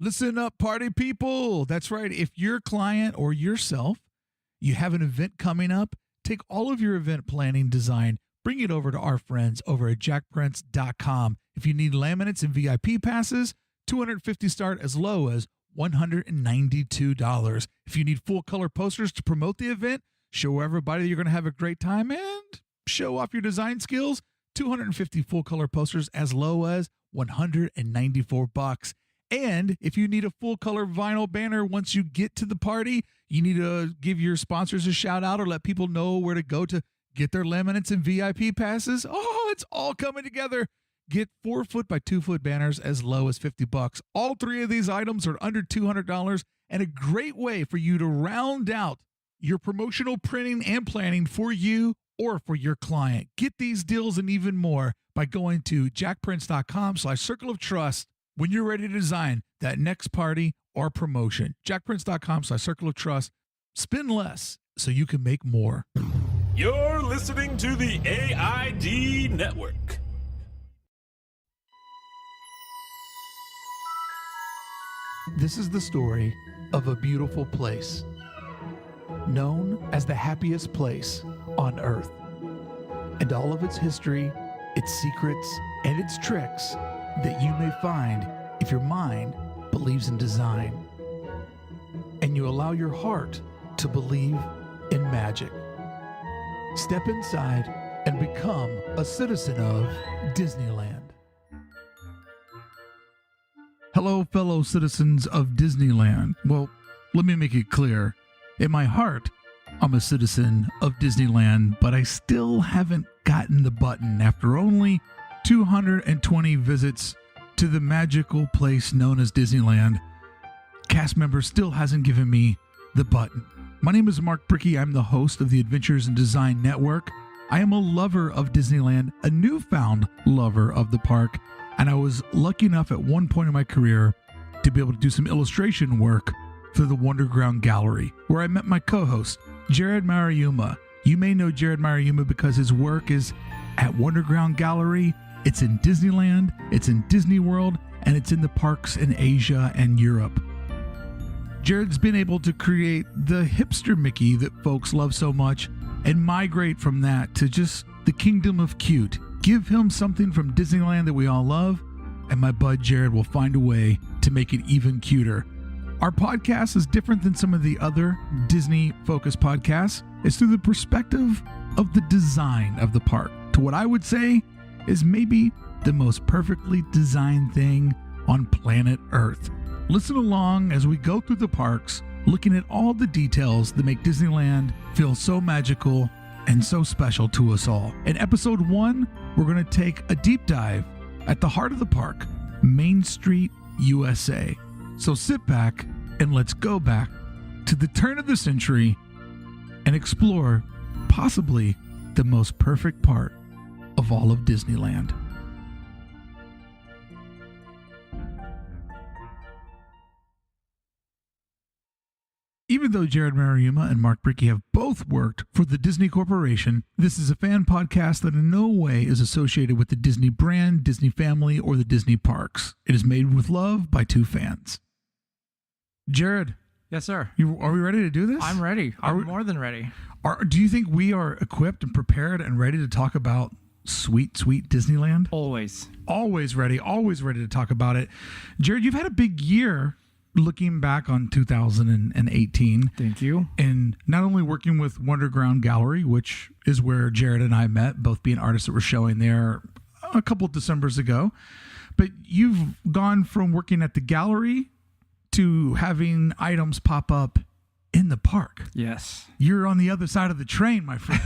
Listen up, party people. That's right. If your client or yourself, you have an event coming up, take all of your event planning design, bring it over to our friends over at jackprince.com. If you need laminates and VIP passes, $250 start as low as $192. If you need full color posters to promote the event, show everybody you're going to have a great time and show off your design skills, 250 full color posters as low as $194. And if you need a full color vinyl banner once you get to the party, you need to give your sponsors a shout out or let people know where to go to get their laminates and VIP passes. Oh, it's all coming together. Get 4 foot by 2 foot banners as low as $50. All three of these items are under $200 and a great way for you to round out your promotional printing and planning for you or for your client. Get these deals and even more by going to jackprince.com/circle of trust when you're ready to design that next party or promotion. jackprince.com/circle of trust. Spend less so you can make more. You're listening to the AID Network. This is the story of a beautiful place known as the happiest place on earth, and all of its history, its secrets, and its tricks that you may find if your mind believes in design and you allow your heart to believe in magic. Step inside and become a citizen of Disneyland. Hello, fellow citizens of Disneyland. Well, let me make it clear. In my heart, I'm a citizen of Disneyland, but I still haven't gotten the button after only 220 visits to the magical place known as Disneyland. Cast member still hasn't given me the button. My name is Mark Brickey. I'm the host of the Adventures in Design Network. I am a lover of Disneyland, a newfound lover of the park, and I was lucky enough at one point in my career to be able to do some illustration work for the Wonderground Gallery, where I met my co-host, Jerrod Marayuma. You may know Jerrod Marayuma because his work is at Wonderground Gallery. It's in Disneyland, it's in Disney World, and it's in the parks in Asia and Europe. Jerrod's been able to create the hipster Mickey that folks love so much and migrate from that to just the kingdom of cute. Give him something from Disneyland that we all love, and my bud Jerrod will find a way to make it even cuter. Our podcast is different than some of the other Disney-focused podcasts. It's through the perspective of the design of the park, to what I would say is maybe the most perfectly designed thing on planet Earth. Listen along as we go through the parks, looking at all the details that make Disneyland feel so magical and so special to us all. In episode 1, we're going to take a deep dive at the heart of the park, Main Street, USA. So sit back and let's go back to the turn of the century and explore possibly the most perfect part of all of Disneyland. Even though Jerrod Marayuma and Mark Brickey have both worked for the Disney Corporation, this is a fan podcast that in no way is associated with the Disney brand, Disney family, or the Disney parks. It is made with love by two fans. Jerrod. Yes, sir. Are we ready to do this? I'm ready. I'm more than ready. Do you think we are equipped and prepared and ready to talk about sweet, sweet Disneyland? Always. Always ready to talk about it. Jerrod, you've had a big year looking back on 2018. Thank you. And not only working with Wonderground Gallery, which is where Jerrod and I met, both being artists that were showing there a couple of Decembers ago, but you've gone from working at the gallery to having items pop up in the park. Yes. You're on the other side of the train, my friend,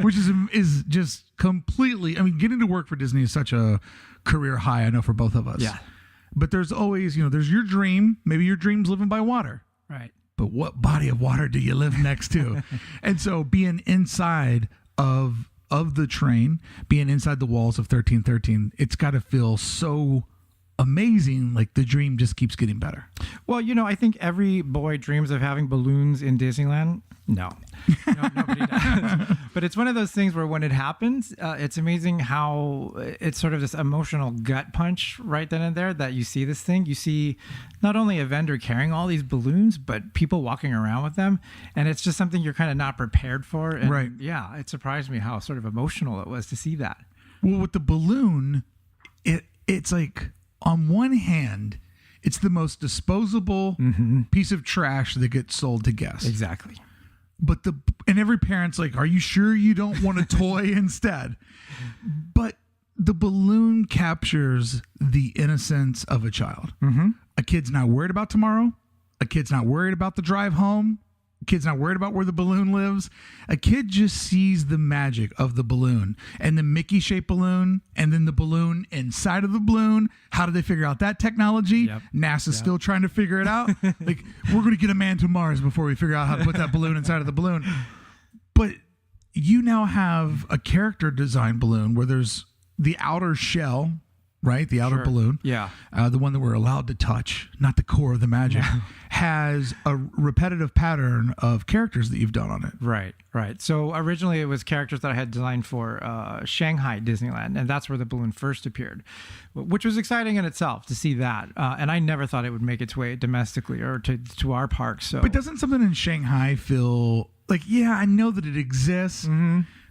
which is just completely, I mean, getting to work for Disney is such a career high, I know, for both of us. Yeah. But there's always, there's your dream. Maybe your dream's living by water. Right. But what body of water do you live next to? And so being inside of the train, being inside the walls of 1313, it's got to feel so amazing, like the dream just keeps getting better. Well, I think every boy dreams of having balloons in Disneyland. No, nobody does. But it's one of those things where when it happens, it's amazing how it's sort of this emotional gut punch right then and there that you see this thing. You see not only a vendor carrying all these balloons, but people walking around with them. And it's just something you're kind of not prepared for. And right. Yeah, it surprised me how sort of emotional it was to see that. Well, with the balloon, it's like on one hand, it's the most disposable piece of trash that gets sold to guests. Exactly. But every parent's like, are you sure you don't want a toy instead? But the balloon captures the innocence of a child. A kid's not worried about tomorrow. A kid's not worried about the drive home. A kid's not worried about where the balloon lives. A kid just sees the magic of the balloon and the Mickey-shaped balloon and then the balloon inside of the balloon. How did they figure out that technology? Yep. NASA's still trying to figure it out. Like, we're going to get a man to Mars before we figure out how to put that balloon inside of the balloon. But you now have a character design balloon where there's the outer shell, right? The outer balloon. Yeah. The one that we're allowed to touch, not the core of the magic, has a repetitive pattern of characters that you've done on it. Right. So originally it was characters that I had designed for Shanghai Disneyland, and that's where the balloon first appeared, which was exciting in itself to see that. And I never thought it would make its way domestically or to our park. So, but doesn't something in Shanghai feel like, yeah, I know that it exists,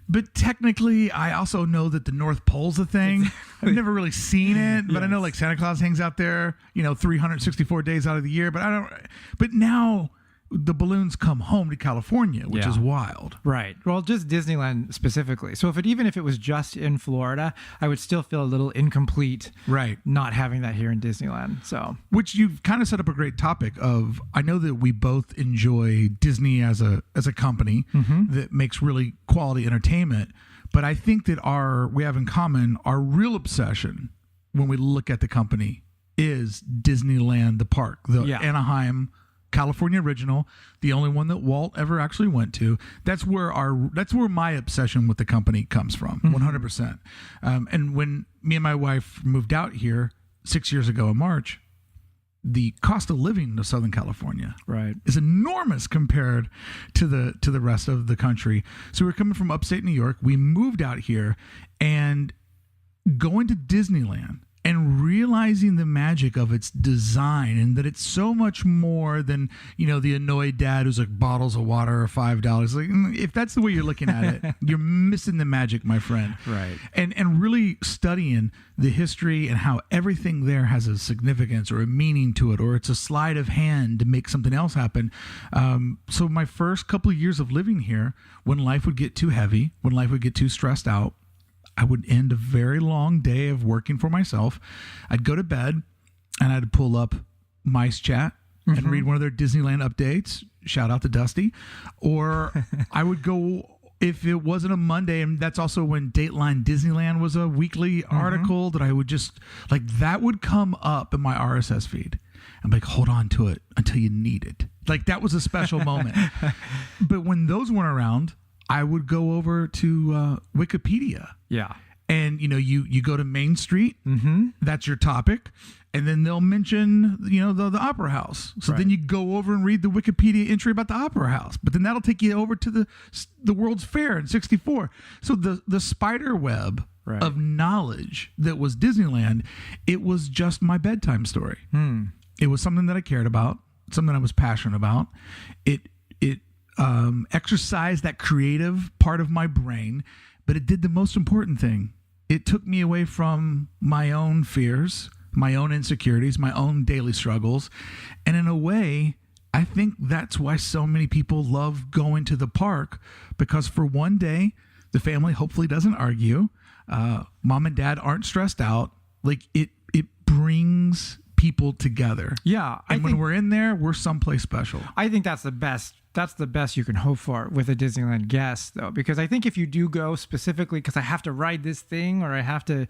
but technically, I also know that the North Pole's a thing. I've never really seen it, but I know like Santa Claus hangs out there, 364 days out of the year. But now the balloons come home to California, which is wild. Right. Well, just Disneyland specifically. So even if it was just in Florida, I would still feel a little incomplete. Right. Not having that here in Disneyland. So, which you've kind of set up a great topic of. I know that we both enjoy Disney as a company that makes really quality entertainment, but I think that we have in common our real obsession when we look at the company is Disneyland, the park, the Anaheim California original, the only one that Walt ever actually went to. That's where my obsession with the company comes from, 100%. And when me and my wife moved out here 6 years ago in March, the cost of living of Southern California is enormous compared to the rest of the country. So we're coming from upstate New York. We moved out here and going to Disneyland and realizing the magic of its design and that it's so much more than, the annoyed dad who's like bottles of water are $5. Like, if that's the way you're looking at it, you're missing the magic, my friend. Right. And really studying the history and how everything there has a significance or a meaning to it, or it's a sleight of hand to make something else happen. So my first couple of years of living here, when life would get too heavy, when life would get too stressed out, I would end a very long day of working for myself. I'd go to bed and I'd pull up Mice Chat and read one of their Disneyland updates. Shout out to Dusty. Or I would go, if it wasn't a Monday, and that's also when Dateline Disneyland was a weekly article that I would just, like, that would come up in my RSS feed. I'm like, hold on to it until you need it. Like, that was a special moment. But when those weren't around, I would go over to Wikipedia. Yeah. And, you go to Main Street. That's your topic. And then they'll mention, the Opera House. So then you go over and read the Wikipedia entry about the Opera House. But then that'll take you over to the World's Fair in 64. So the spider web of knowledge that was Disneyland, it was just my bedtime story. It was something that I cared about, something I was passionate about. It exercised that creative part of my brain, but it did the most important thing. It took me away from my own fears, my own insecurities, my own daily struggles. And in a way, I think that's why so many people love going to the park, because for one day, the family hopefully doesn't argue. Mom and dad aren't stressed out. Like, it brings people together. Yeah. And when we're in there, we're someplace special. I think that's the best. That's the best you can hope for with a Disneyland guest, though, because I think if you do go specifically because I have to ride this thing or I have to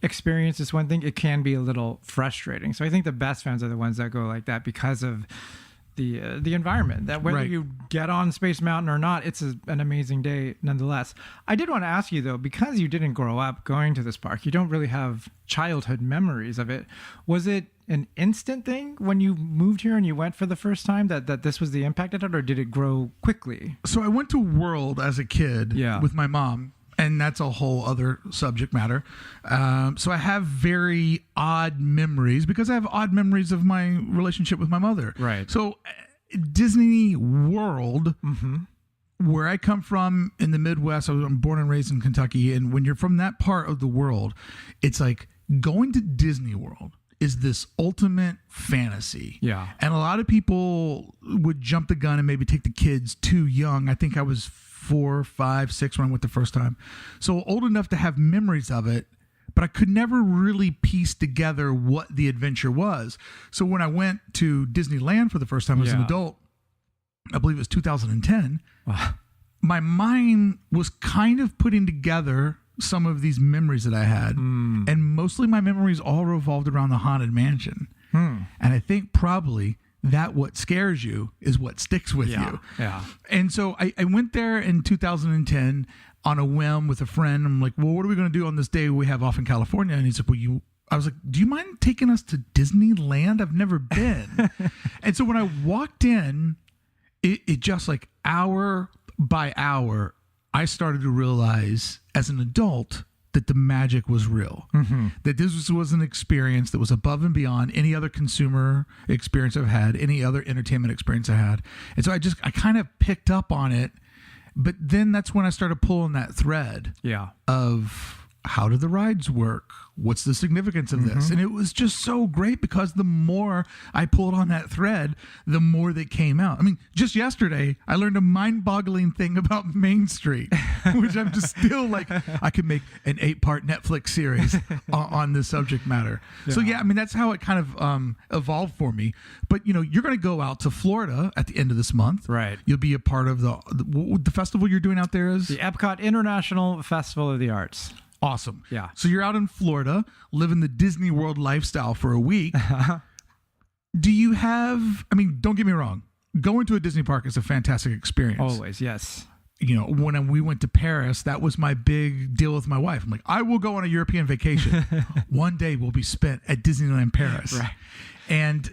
experience this one thing, it can be a little frustrating. So I think the best fans are the ones that go like that because of the environment, that whether you get on Space Mountain or not, it's an amazing day nonetheless. I did want to ask you, though, because you didn't grow up going to this park, you don't really have childhood memories of it. Was it an instant thing when you moved here and you went for the first time that this was the impact it had, or did it grow quickly? So I went to World as a kid Yeah. with my mom, and that's a whole other subject matter. So I have very odd memories because I have odd memories of my relationship with my mother. Right. So Disney World, where I come from in the Midwest, I'm born and raised in Kentucky, and when you're from that part of the world, it's like going to Disney World is this ultimate fantasy. Yeah. And a lot of people would jump the gun and maybe take the kids too young. I think I was 4, 5, 6 when I went the first time. So old enough to have memories of it, but I could never really piece together what the adventure was. So when I went to Disneyland for the first time as an adult, I believe it was 2010, my mind was kind of putting together some of these memories that I had. And mostly my memories all revolved around the Haunted Mansion. And I think probably that what scares you is what sticks with you. Yeah. And so I went there in 2010 on a whim with a friend. I'm like, well, what are we going to do on this day we have off in California? And he said, well, I was like, do you mind taking us to Disneyland? I've never been. And so when I walked in, it just like hour by hour, I started to realize as an adult that the magic was real, that this was an experience that was above and beyond any other consumer experience I've had, any other entertainment experience I had. And so I kind of picked up on it, but then that's when I started pulling that thread of how do the rides work? What's the significance of this? And it was just so great because the more I pulled on that thread, the more that came out. I mean, just yesterday, I learned a mind-boggling thing about Main Street, which I'm just still like, I could make an 8-part Netflix series on this subject matter. So yeah, I mean, that's how it kind of evolved for me. But, you're going to go out to Florida at the end of this month. Right. You'll be a part of the festival you're doing out there is? The Epcot International Festival of the Arts. Awesome. Yeah. So you're out in Florida, living the Disney World lifestyle for a week. Do you have, don't get me wrong, going to a Disney park is a fantastic experience. Always, yes. When we went to Paris, that was my big deal with my wife. I'm like, I will go on a European vacation. One day will be spent at Disneyland Paris. Right. And,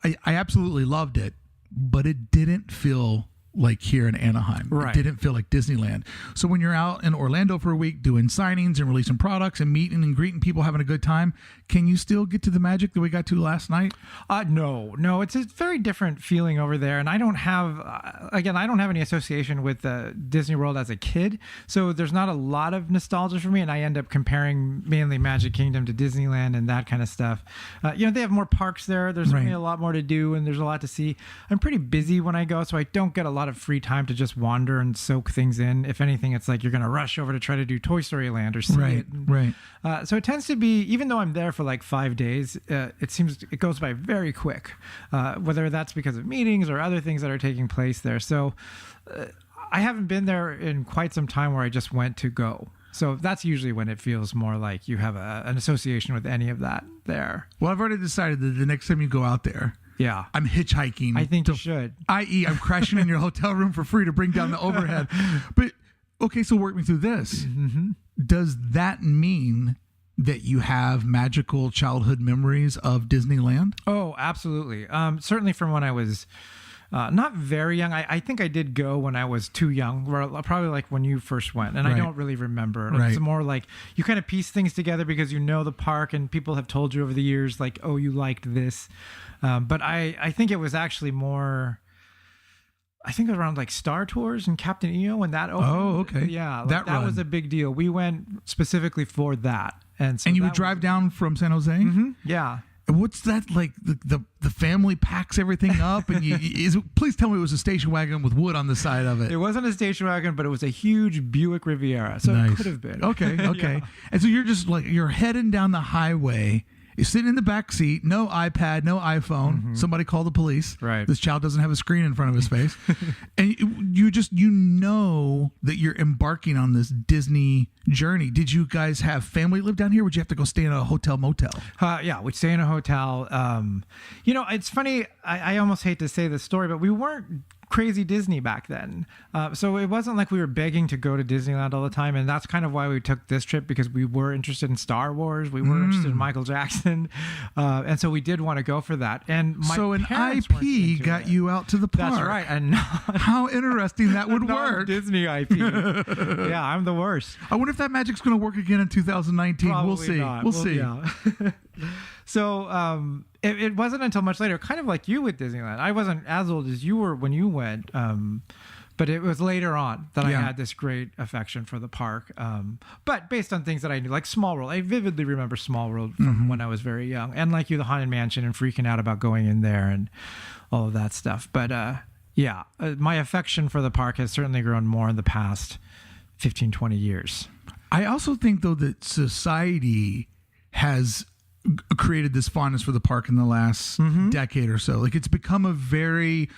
I absolutely loved it, but it didn't feel like here in Anaheim. Right. It didn't feel like Disneyland. So when you're out in Orlando for a week doing signings and releasing products and meeting and greeting people, having a good time, can you still get to the magic that we got to last night? No, it's a very different feeling over there. And I don't have, I don't have any association with Disney World as a kid. So there's not a lot of nostalgia for me. And I end up comparing mainly Magic Kingdom to Disneyland and that kind of stuff. They have more parks there. There's certainly a lot more to do and there's a lot to see. I'm pretty busy when I go, so I don't get a lot of free time to just wander and soak things in. If anything, it's like you're going to rush over to try to do Toy Story Land or see it. Right. So it tends to be, even though I'm there for like 5 days, it goes by very quick, whether that's because of meetings or other things that are taking place there. So I haven't been there in quite some time where I just went to go. So that's usually when it feels more like you have an association with any of that there. Well, I've already decided that the next time you go out there, I'm hitchhiking. I think you should. I.e., I'm crashing in your hotel room for free to bring down the overhead. But, okay, so work me through this. Does that mean that you have magical childhood memories of Disneyland? Oh, absolutely. Certainly from when I was not very young. I think I did go when I was too young, probably like when you first went, and I don't really remember. It's more like you kind of piece things together because you know the park and people have told you over the years, like, oh, you liked this. But I think it was actually more, I think around like Star Tours and Captain EO when that opened. Oh, okay. Yeah, like that was a big deal. We went specifically for that. And so you would drive down from San Jose? Yeah. And what's that like? The family packs everything up, and please tell me it was a station wagon with wood on the side of it. It wasn't a station wagon, but it was a huge Buick Riviera, so it could have been. Okay. And so you're just like you're heading down the highway. You're sitting in the back seat, no iPad, no iPhone. Somebody call the police. Right. This child doesn't have a screen in front of his face. And you know that you're embarking on this Disney journey. Did you guys have family live down here? Would you have to go stay in a hotel motel? Yeah, we'd stay in a hotel. It's funny. I almost hate to say this story, but we weren't crazy Disney back then. So it wasn't like we were begging to go to Disneyland all the time. And that's kind of why we took this trip, because we were interested in Star Wars. We were interested in Michael Jackson. And so we did want to go for that. And so an IP got you out to the park. That's right. And how interesting that would work. Disney IP. Yeah, I'm the worst. I wonder if that magic's going to work again in 2019. Probably we'll see. Not. We'll see. Yeah. So it wasn't until much later, kind of like you with Disneyland. I wasn't as old as you were when you went, but it was later on that I had this great affection for the park. But based on things that I knew, like Small World. I vividly remember Small World from when I was very young. And like you, the Haunted Mansion, and freaking out about going in there and all of that stuff. But my affection for the park has certainly grown more in the past 15, 20 years. I also think, though, that society has created this fondness for the park in the last decade or so. Like, it's become a very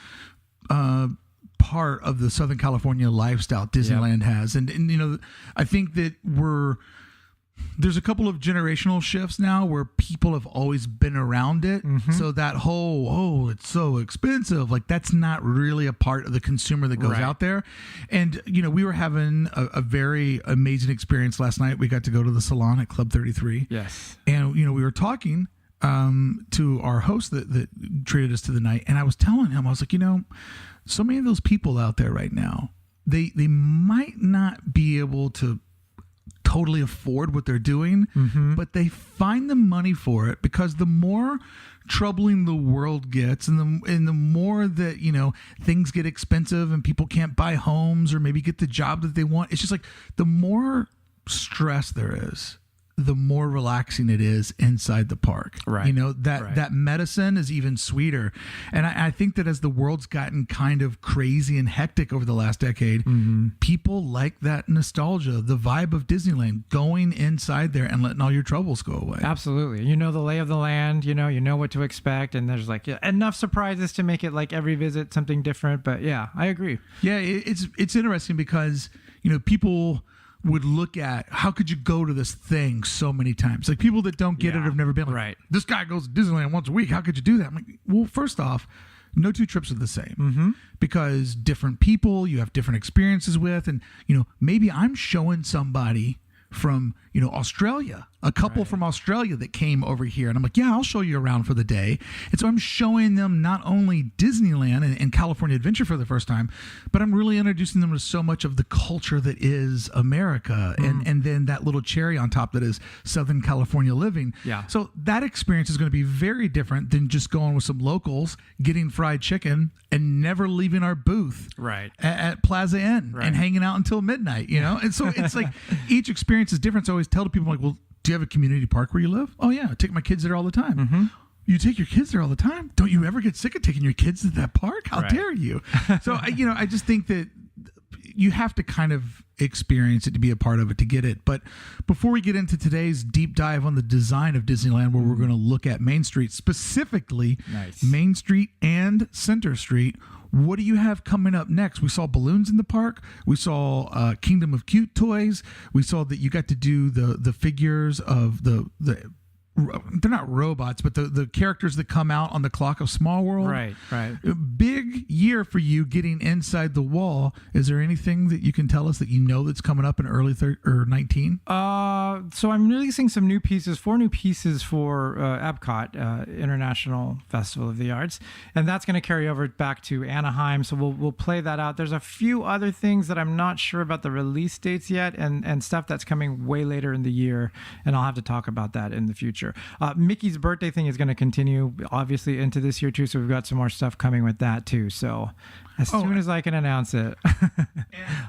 part of the Southern California lifestyle Disneyland has. And, you know, I think that there's a couple of generational shifts now where people have always been around it. So that whole, it's so expensive, like that's not really a part of the consumer that goes out there. And, you know, we were having a very amazing experience last night. We got to go to the salon at Club 33. Yes. And, you know, we were talking to our host that treated us to the night. And I was telling him, I was like, you know, so many of those people out there right now, they might not be able to totally afford what they're doing, but they find the money for it, because the more troubling the world gets, and the more that, you know, things get expensive and people can't buy homes or maybe get the job that they want, it's just like the more stress there is, the more relaxing it is inside the park. Right. You know, that medicine is even sweeter. And I think that as the world's gotten kind of crazy and hectic over the last decade, people like that nostalgia, the vibe of Disneyland, going inside there and letting all your troubles go away. Absolutely. You know the lay of the land, you know what to expect, and there's like enough surprises to make it like every visit something different. But yeah, I agree. Yeah, it's interesting because, you know, people would look at, how could you go to this thing so many times? Like, people that don't get it have never been like, right, this guy goes to Disneyland once a week. How could you do that? I'm like, well, first off, no two trips are the same, because different people you have different experiences with. And, you know, maybe I'm showing somebody from, you know, Australia, a couple from Australia that came over here, and I'm like, yeah, I'll show you around for the day. And so I'm showing them not only Disneyland and California Adventure for the first time, but I'm really introducing them to so much of the culture that is America, and then that little cherry on top that is Southern California living. Yeah. So that experience is going to be very different than just going with some locals, getting fried chicken, and never leaving our booth at Plaza Inn and hanging out until midnight, you know? And so it's like each experience is different. So I always tell people, like, well, do you have a community park where you live? Oh, yeah. I take my kids there all the time. You take your kids there all the time? Don't you ever get sick of taking your kids to that park? How dare you? So, I just think that you have to kind of experience it to be a part of it, to get it. But before we get into today's deep dive on the design of Disneyland, where we're going to look at Main Street, specifically Main Street and Center Street, what do you have coming up next? We saw balloons in the park. We saw Kingdom of Cute Toys. We saw that you got to do the figures of the they're not robots, but the characters that come out on the clock of Small World. Right. Big year for you getting inside the wall. Is there anything that you can tell us that you know that's coming up in early 19? So I'm releasing some new pieces, 4 new pieces for Epcot, International Festival of the Arts, and that's going to carry over back to Anaheim. So we'll play that out. There's a few other things that I'm not sure about the release dates yet, and stuff that's coming way later in the year, and I'll have to talk about that in the future. Mickey's birthday thing is going to continue, obviously, into this year too. So we've got some more stuff coming with that too. So as soon as I can announce it,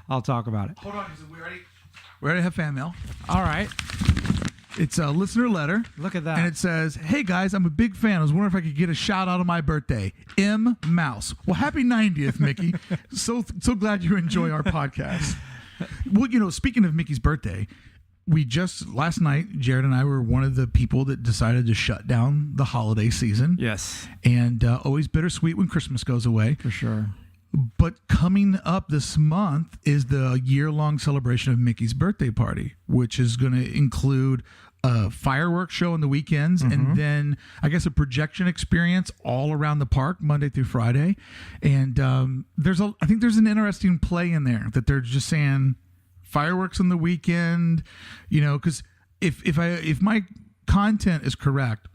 I'll talk about it. Hold on, we already have fan mail. All right. It's a listener letter. Look at that. And it says, hey guys, I'm a big fan. I was wondering if I could get a shout out on my birthday. M. Mouse. Well, happy 90th, Mickey. So glad you enjoy our podcast. Well, speaking of Mickey's birthday, last night, Jerrod and I were one of the people that decided to shut down the holiday season. Yes. And always bittersweet when Christmas goes away. For sure. But coming up this month is the year-long celebration of Mickey's birthday party, which is going to include a fireworks show on the weekends, and then I guess a projection experience all around the park Monday through Friday. And I think there's an interesting play in there that they're just saying fireworks on the weekend, because if my content is correct,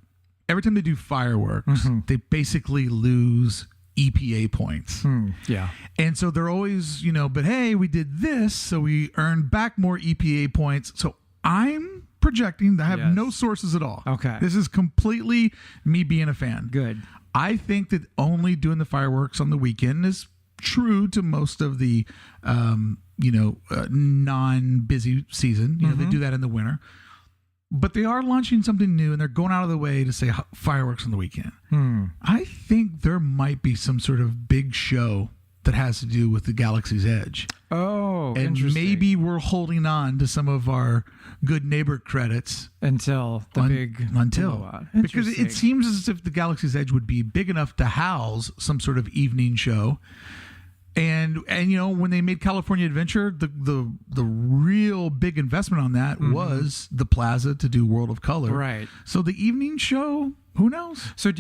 every time they do fireworks, they basically lose EPA points. Yeah. And so they're always, but hey, we did this, so we earned back more EPA points. So I'm projecting that I have no sources at all. Okay. This is completely me being a fan. Good. I think that only doing the fireworks on the weekend is true to most of the, non-busy season. They do that in the winter. But they are launching something new, and they're going out of the way to say fireworks on the weekend. I think there might be some sort of big show that has to do with the Galaxy's Edge. Oh, and interesting. maybe we're holding on to some of our good neighbor credits until the big blowout. Because it seems as if the Galaxy's Edge would be big enough to house some sort of evening show. And when they made California Adventure, the real big investment on that was the plaza to do World of Color. Right. So the evening show, who knows? So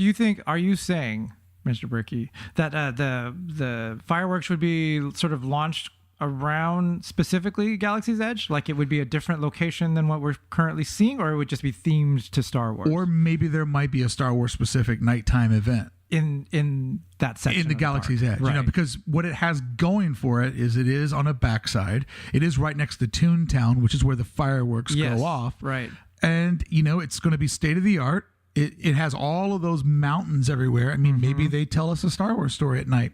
are you saying, Mr. Brickey, that the fireworks would be sort of launched around specifically Galaxy's Edge? Like it would be a different location than what we're currently seeing, or it would just be themed to Star Wars? Or maybe there might be a Star Wars specific nighttime event. In that section in the Galaxy's Edge, right. Because what it has going for it is on a backside. It is right next to Toontown, which is where the fireworks go off. Right. And, it's going to be state of the art. It has all of those mountains everywhere. I mean, maybe they tell us a Star Wars story at night.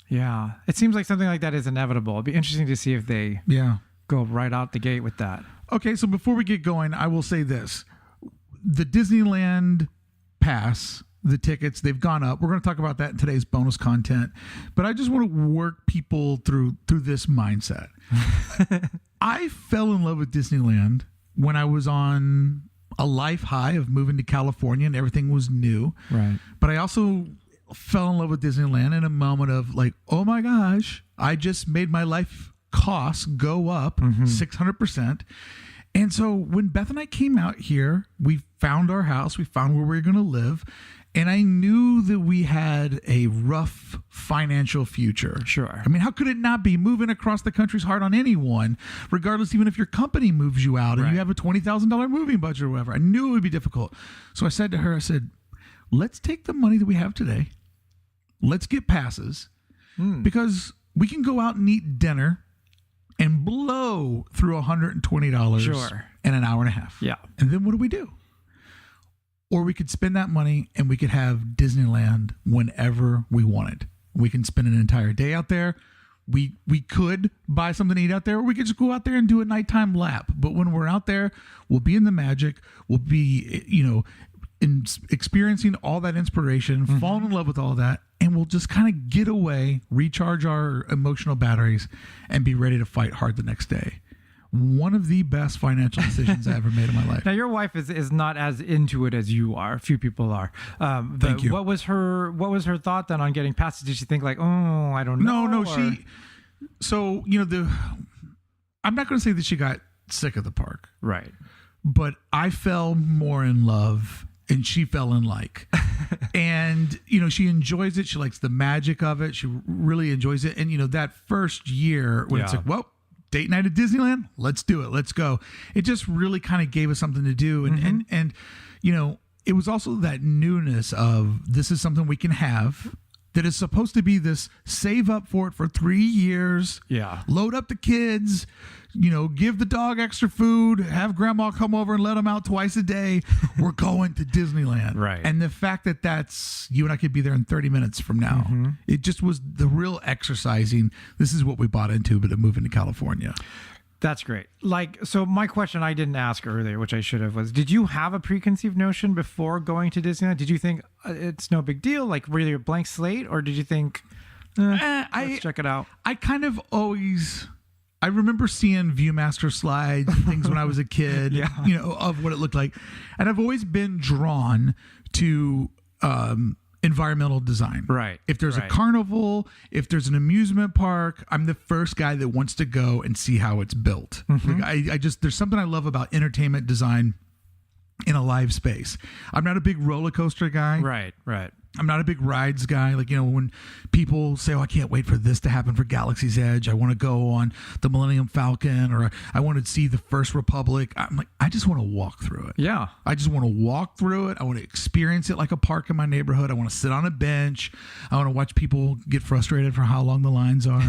Yeah. It seems like something like that is inevitable. It'd be interesting to see if they go right out the gate with that. Okay, so before we get going, I will say this. The Disneyland pass, the tickets, they've gone up. We're going to talk about that in today's bonus content. But I just want to work people through this mindset. I fell in love with Disneyland when I was on a life high of moving to California and everything was new. Right. But I also fell in love with Disneyland in a moment of like, oh my gosh, I just made my life costs go up 600%. And so when Beth and I came out here, we found our house, we found where we were going to live, and I knew that we had a rough financial future. Sure. I mean, how could it not be? Moving across the country is hard on anyone, regardless, even if your company moves you out and you have a $20,000 moving budget or whatever. I knew it would be difficult. So I said to her, let's take the money that we have today. Let's get passes because we can go out and eat dinner and blow through $120 in an hour and a half. Yeah. And then what do? Or we could spend that money and we could have Disneyland whenever we wanted. We can spend an entire day out there. We could buy something to eat out there, or we could just go out there and do a nighttime lap. But when we're out there, we'll be in the magic. We'll be, experiencing all that inspiration, falling in love with all that, and we'll just kind of get away, recharge our emotional batteries, and be ready to fight hard the next day. One of the best financial decisions I ever made in my life. Now, your wife is not as into it as you are. A few people are. Thank you. What was her thought then on getting passes? Did she think like, oh, I don't know? No. I'm not going to say that she got sick of the park. Right. But I fell more in love and she fell in like. And, she enjoys it. She likes the magic of it. She really enjoys it. And, that first year when it's like, well, date night at Disneyland, let's do it. Let's go. It just really kind of gave us something to do. And it was also that newness of this is something we can have that is supposed to be this save up for it for 3 years. Yeah. Load up the kids, give the dog extra food, have grandma come over and let them out twice a day. We're going to Disneyland. Right. And the fact that that's, you and I could be there in 30 minutes from now, it just was the real exercising. This is what we bought into, but moving to California. That's great. So my question I didn't ask earlier, which I should have, was, did you have a preconceived notion before going to Disneyland? Did you think it's no big deal, like really a blank slate? Or did you think, let's check it out? I kind of always, I remember seeing Viewmaster slides and things when I was a kid, of what it looked like. And I've always been drawn to environmental design. Right. If there's a carnival, if there's an amusement park, I'm the first guy that wants to go and see how it's built. Like I just, there's something I love about entertainment design in a live space. I'm not a big roller coaster guy. Right. I'm not a big rides guy. Like, when people say, I can't wait for this to happen for Galaxy's Edge. I want to go on the Millennium Falcon, or I want to see the First Republic. I'm like, I just want to walk through it. Yeah. I just want to walk through it. I want to experience it like a park in my neighborhood. I want to sit on a bench. I want to watch people get frustrated for how long the lines are.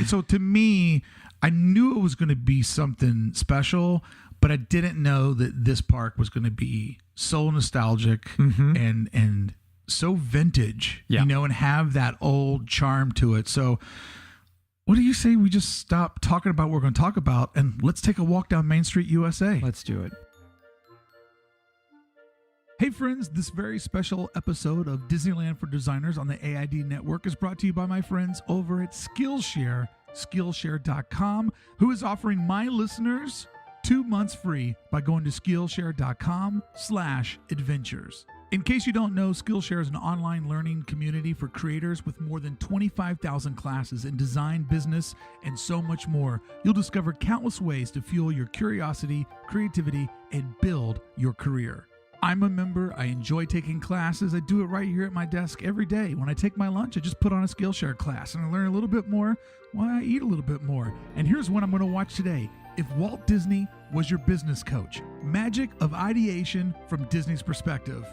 So to me, I knew it was going to be something special, but I didn't know that this park was going to be so nostalgic and so vintage, and have that old charm to it. So what do you say we just stop talking about what we're going to talk about and let's take a walk down Main Street, USA? Let's do it. Hey friends, this very special episode of Disneyland for Designers on the AID Network is brought to you by my friends over at Skillshare, Skillshare.com, who is offering my listeners 2 months free by going to Skillshare.com/adventures. In case you don't know, Skillshare is an online learning community for creators with more than 25,000 classes in design, business, and so much more. You'll discover countless ways to fuel your curiosity, creativity, and build your career. I'm a member. I enjoy taking classes. I do it right here at my desk every day. When I take my lunch, I just put on a Skillshare class and I learn a little bit more while I eat a little bit more. And here's what I'm going to watch today. If Walt Disney was your business coach, magic of ideation from Disney's perspective.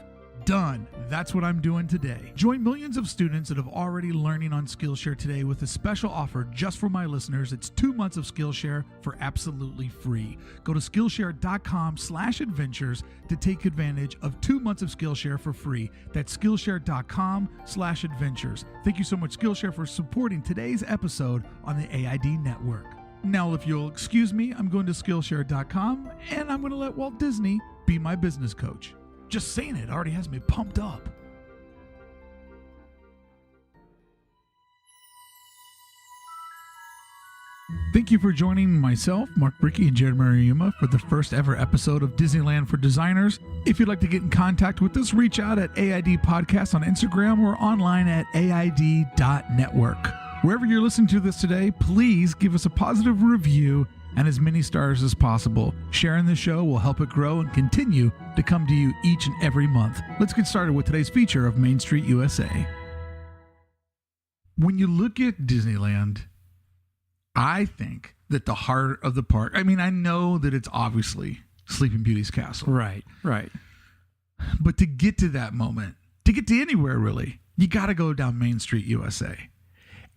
Done. That's what I'm doing today. Join millions of students that have already learning on Skillshare today with a special offer just for my listeners. It's 2 months of Skillshare for absolutely free. Go to Skillshare.com/adventures to take advantage of 2 months of Skillshare for free. That's Skillshare.com/adventures. Thank you so much, Skillshare, for supporting today's episode on the AID Network. Now, if you'll excuse me, I'm going to Skillshare.com and I'm going to let Walt Disney be my business coach. Just saying it already has me pumped up. Thank you for joining myself, Mark Brickey, and Jerrod Marayuma for the first ever episode of Disneyland for Designers. If you'd like to get in contact with us, reach out at AID Podcast on Instagram or online at AID.network. Wherever you're listening to this today, please give us a positive review and as many stars as possible. Sharing the show will help it grow and continue to come to you each and every month. Let's get started with today's feature of Main Street, USA. When you look at Disneyland, I think that the heart of the park, I know that it's obviously Sleeping Beauty's castle. Right. But to get to that moment, to get to anywhere really, you got to go down Main Street, USA.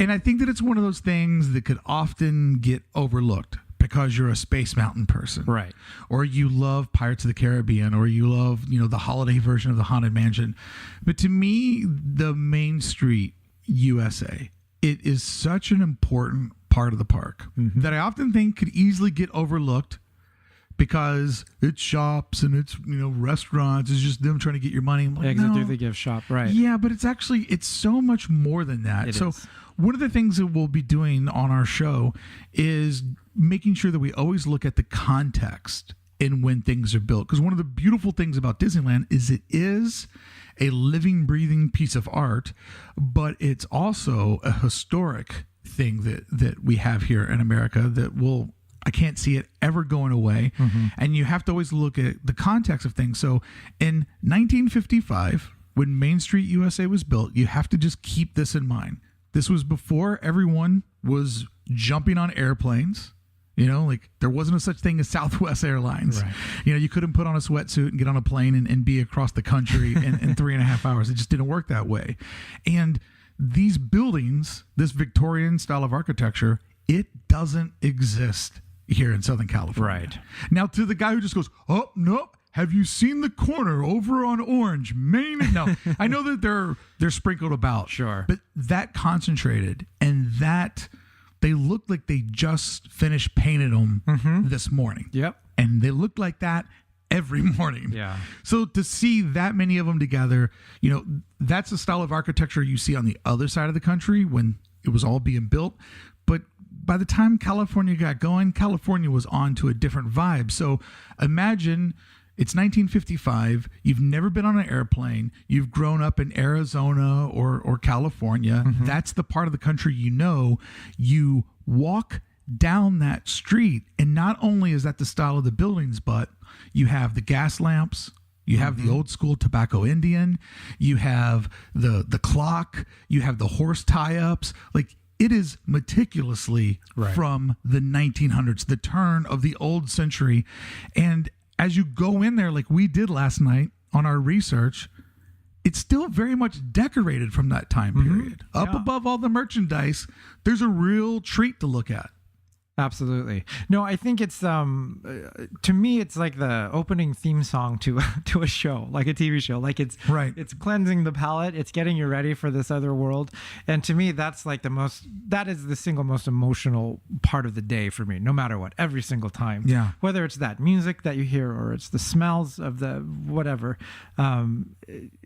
And I think that it's one of those things that could often get overlooked because you're a Space Mountain person. Right. Or you love Pirates of the Caribbean, or you love, the holiday version of the Haunted Mansion. But to me, the Main Street, USA, it is such an important part of the park that I often think could easily get overlooked because it's shops and it's, restaurants. It's just them trying to get your money. I'm like, because they do the gift shop, right? Yeah, but it's so much more than that. It is. One of the things that we'll be doing on our show is making sure that we always look at the context in when things are built. Because one of the beautiful things about Disneyland is it is a living, breathing piece of art, but it's also a historic thing that we have here in America that I can't see it ever going away. And you have to always look at the context of things. So in 1955, when Main Street, USA was built, you have to just keep this in mind. This was before everyone was jumping on airplanes. There wasn't a such thing as Southwest Airlines. Right. You couldn't put on a sweatsuit and get on a plane and be across the country in 3.5 hours. It just didn't work that way. And these buildings, this Victorian style of architecture, it doesn't exist here in Southern California. Right. Now, to the guy who just goes, oh, no, have you seen the corner over on Orange, Main? No, I know that they're sprinkled about. Sure. But that concentrated and that they look like they just finished painting them this morning. Yep. And they look like that every morning. Yeah. So to see that many of them together, that's the style of architecture you see on the other side of the country when it was all being built. But by the time California got going, California was on to a different vibe. So imagine it's 1955. You've never been on an airplane. You've grown up in Arizona or California. That's the part of the country you walk down that street, and not only is that the style of the buildings, but you have the gas lamps, you have the old school tobacco Indian, you have the clock, you have the horse tie-ups. Like, it is meticulously from the 1900s, the turn of the old century. And as you go in there, like we did last night on our research, it's still very much decorated from that time period. Up above all the merchandise, there's a real treat to look at. Absolutely. No, I think it's to me it's like the opening theme song to a show, like a TV show. Like it's cleansing the palate, it's getting you ready for this other world. And to me that's like that is the single most emotional part of the day for me, no matter what, every single time. Yeah. Whether it's that music that you hear or it's the smells of the whatever.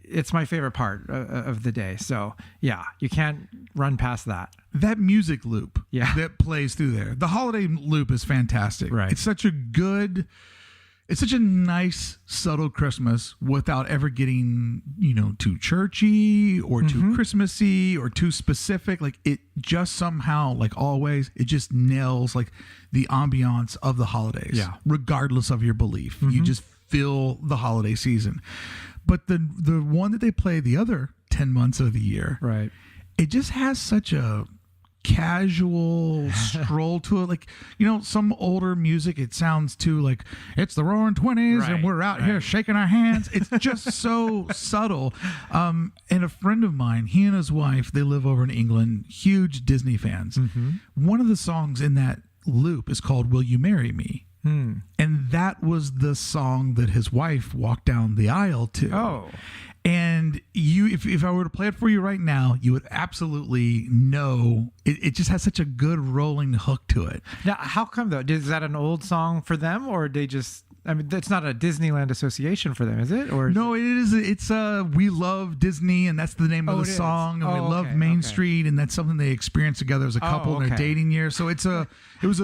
It's my favorite part of the day. So yeah, you can't run past that. That music loop that plays through there. The holiday loop is fantastic. Right. It's such a nice, subtle Christmas without ever getting, too churchy or too Christmassy or too specific. Like, it just somehow, like always, it just nails like the ambiance of the holidays, regardless of your belief. You just feel the holiday season. But the one that they play the other 10 months of the year, it just has such a casual stroll to it. Like, some older music, it sounds too like it's the roaring 20s and we're out here shaking our hands. It's just so subtle. And a friend of mine, he and his wife, they live over in England, huge Disney fans. One of the songs in that loop is called Will You Marry Me? And that was the song that his wife walked down the aisle to. Oh. And if I were to play it for you right now, you would absolutely know it just has such a good rolling hook to it. Now, how come though? Is that an old song for them, or they just? I mean, it's not a Disneyland association for them, is it? Or no, it is. It's we love Disney, and that's the name of the song, and we love Main Street, and that's something they experienced together as a couple in their dating years. So it was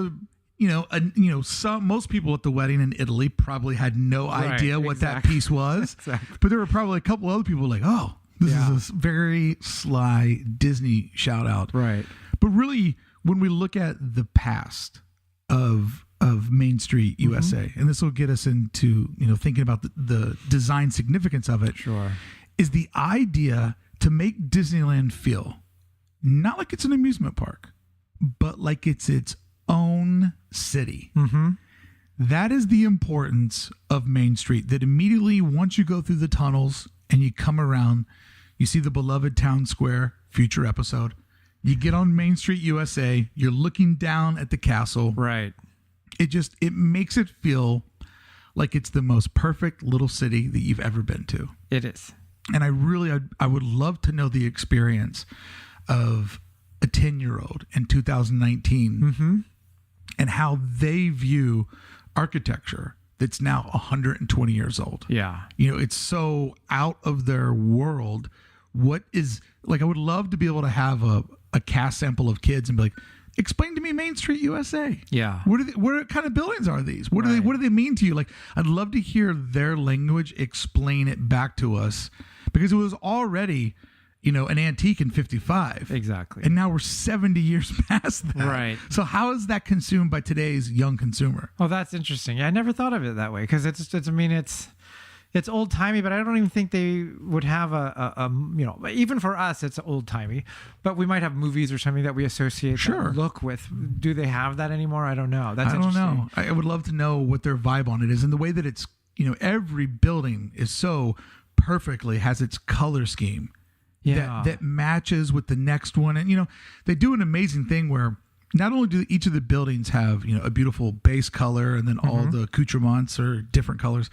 most people at the wedding in Italy probably had no idea what that piece was. But there were probably a couple other people like, oh, this is a very sly Disney shout out. Right. But really, when we look at the past of Main Street USA, and this will get us into, thinking about the design significance of it, is the idea to make Disneyland feel not like it's an amusement park, but like it's its own city. That is the importance of Main Street, that immediately once you go through the tunnels and you come around, you see the beloved town square, future episode, you get on Main Street USA, you're looking down at the castle. Right. It makes it feel like it's the most perfect little city that you've ever been to. It is. And I would love to know the experience of a 10-year-old in 2019 and how they view architecture that's now 120 years old. Yeah. It's so out of their world. What is, like, I would love to be able to have a cast sample of kids and be like, explain to me Main Street USA. Yeah. What kind of buildings are these? What do they mean to you? Like, I'd love to hear their language explain it back to us, because it was already, an antique in 55. Exactly. And now we're 70 years past that. Right. So how is that consumed by today's young consumer? Oh, that's interesting. Yeah, I never thought of it that way, because it's old timey, but I don't even think they would have even for us, it's old timey, but we might have movies or something that we associate that look with. Do they have that anymore? I don't know. I don't know. I would love to know what their vibe on it is, and the way that it's, every building is so perfectly has its color scheme. Yeah. That matches with the next one. And, they do an amazing thing where not only do each of the buildings have, a beautiful base color, and then all the accoutrements are different colors,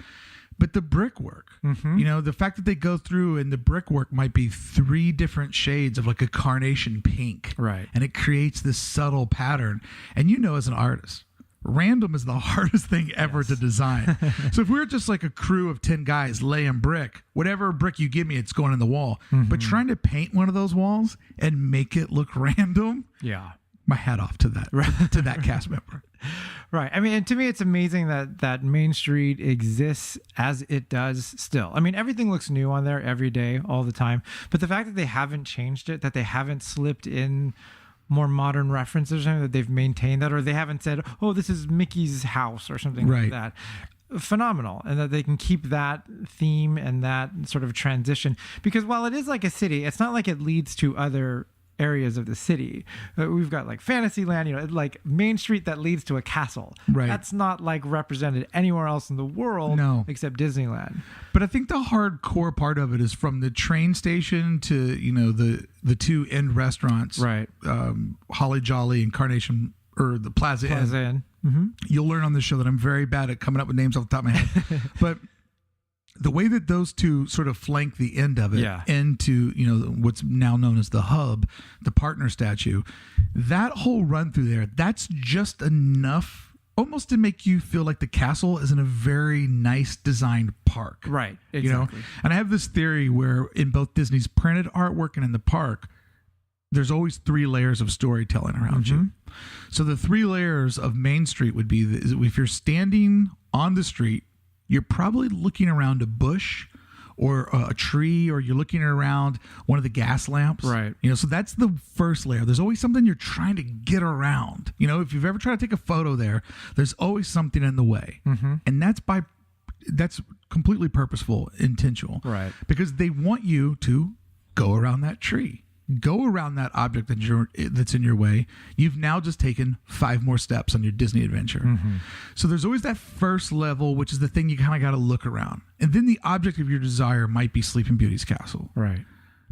but the brickwork, the fact that they go through and the brickwork might be 3 different shades of like a carnation pink. Right. And it creates this subtle pattern. And as an artist, random is the hardest thing ever to design. So if we were just like a crew of 10 guys laying brick, whatever brick you give me, it's going in the wall. But trying to paint one of those walls and make it look random. Yeah. My hat off to that, to that cast member. Right. I mean, and to me, it's amazing that Main Street exists as it does still. I mean, everything looks new on there every day, all the time. But the fact that they haven't changed it, that they haven't slipped in more modern references or something, that they've maintained that, or they haven't said, oh, this is Mickey's house or something like that. Phenomenal. And that they can keep that theme and that sort of transition, because while it is like a city, it's not like it leads to other areas of the city. We've got like Fantasyland, like Main Street that leads to a castle. Right. That's not like represented anywhere else in the world except Disneyland. But I think the hardcore part of it is from the train station to, the two end restaurants. Right. Holly Jolly and Carnation, or the Plaza Inn. Mm-hmm. You'll learn on this show that I'm very bad at coming up with names off the top of my head. But the way that those two sort of flank the end of it into, what's now known as the hub, the partner statue, that whole run through there, that's just enough almost to make you feel like the castle is in a very nice designed park. Right. Exactly. And I have this theory where in both Disney's printed artwork and in the park, there's always 3 layers of storytelling around you. So the 3 layers of Main Street would be, if you're standing on the street, you're probably looking around a bush or a tree, or you're looking around one of the gas lamps. Right. So that's the first layer. There's always something you're trying to get around. If you've ever tried to take a photo there's always something in the way. And that's completely purposeful, intentional. Right. Because they want you to go around that tree. Go around that object that's in your way. You've now just taken 5 more steps on your Disney adventure. So there's always that first level, which is the thing you kind of got to look around. And then the object of your desire might be Sleeping Beauty's castle. Right.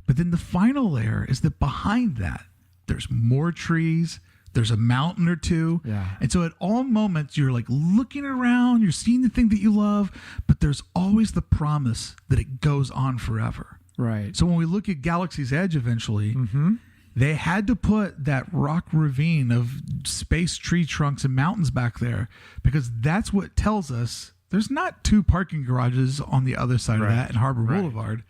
But then the final layer is that behind that, there's more trees. There's a mountain or two. Yeah. And so at all moments, you're like looking around, you're seeing the thing that you love, but there's always the promise that it goes on forever. Right. So when we look at Galaxy's Edge eventually, they had to put that rock ravine of space tree trunks and mountains back there, because that's what tells us there's not 2 parking garages on the other side of that in Harbor Boulevard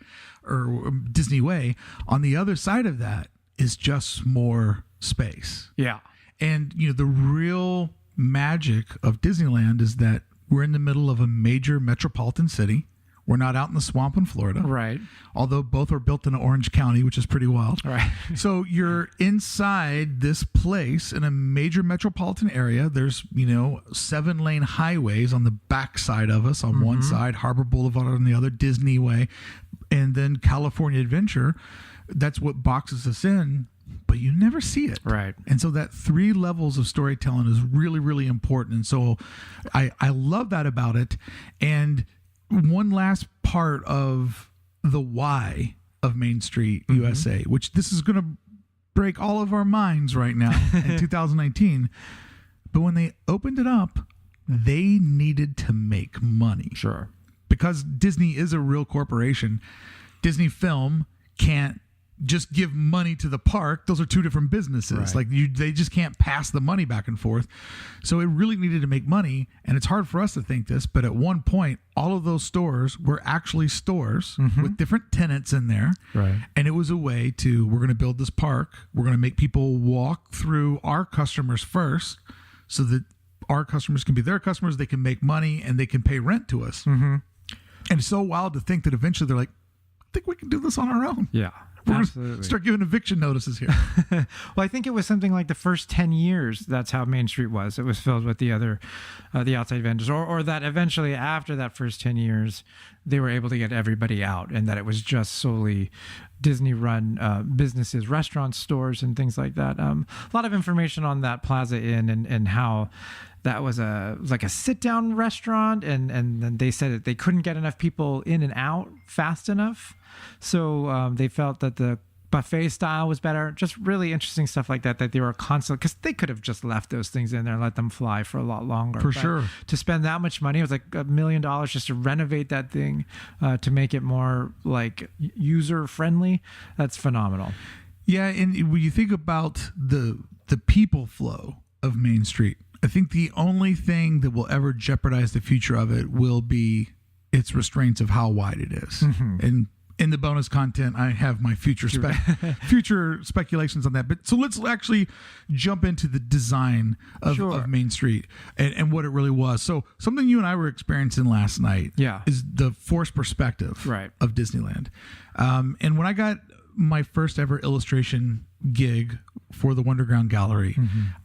or Disney Way. On the other side of that is just more space. Yeah. And, the real magic of Disneyland is that we're in the middle of a major metropolitan city. We're not out in the swamp in Florida. Right. Although both are built in Orange County, which is pretty wild. Right. So you're inside this place in a major metropolitan area. There's, 7-lane highways on the back side of us on one side, Harbor Boulevard on the other, Disney Way, and then California Adventure. That's what boxes us in, but you never see it. Right. And so that 3 levels of storytelling is really, really important. And so I love that about it. And one last part of the why of Main Street USA, which this is going to break all of our minds right now in 2019. But when they opened it up, they needed to make money. Sure. Because Disney is a real corporation. Disney Film can't just give money to the park. Those are 2 different businesses. Right. They just can't pass the money back and forth. So it really needed to make money. And it's hard for us to think this, but at one point, all of those stores were actually stores with different tenants in there. Right. And it was a way to, we're going to build this park. We're going to make people walk through our customers first so that our customers can be their customers. They can make money and they can pay rent to us. And it's so wild to think that eventually they're like, I think we can do this on our own. Yeah. We're Absolutely. going to start giving eviction notices here. Well, I think it was something like the first 10 years. That's how Main Street was. It was filled with the other, the outside vendors, or that eventually after that first 10 years, they were able to get everybody out, and that it was just solely Disney run businesses, restaurants, stores, and things like that. A lot of information on that Plaza Inn and how that was like a sit down restaurant. And then they said that they couldn't get enough people in and out fast enough. So they felt that the buffet style was better. Just really interesting stuff like that they were constantly, because they could have just left those things in there and let them fly for a lot longer. For sure. To spend that much money, it was like $1 million just to renovate that thing, to make it more like user friendly. That's phenomenal. Yeah. And when you think about the people flow of Main Street, I think the only thing that will ever jeopardize the future of it will be its restraints of how wide it is. And in the bonus content, I have my future speculations on that. But so let's actually jump into the design of Main Street and what it really was. So something you and I were experiencing last night is the forced perspective of Disneyland. And when I got my first ever illustration gig for the Wonderground Gallery,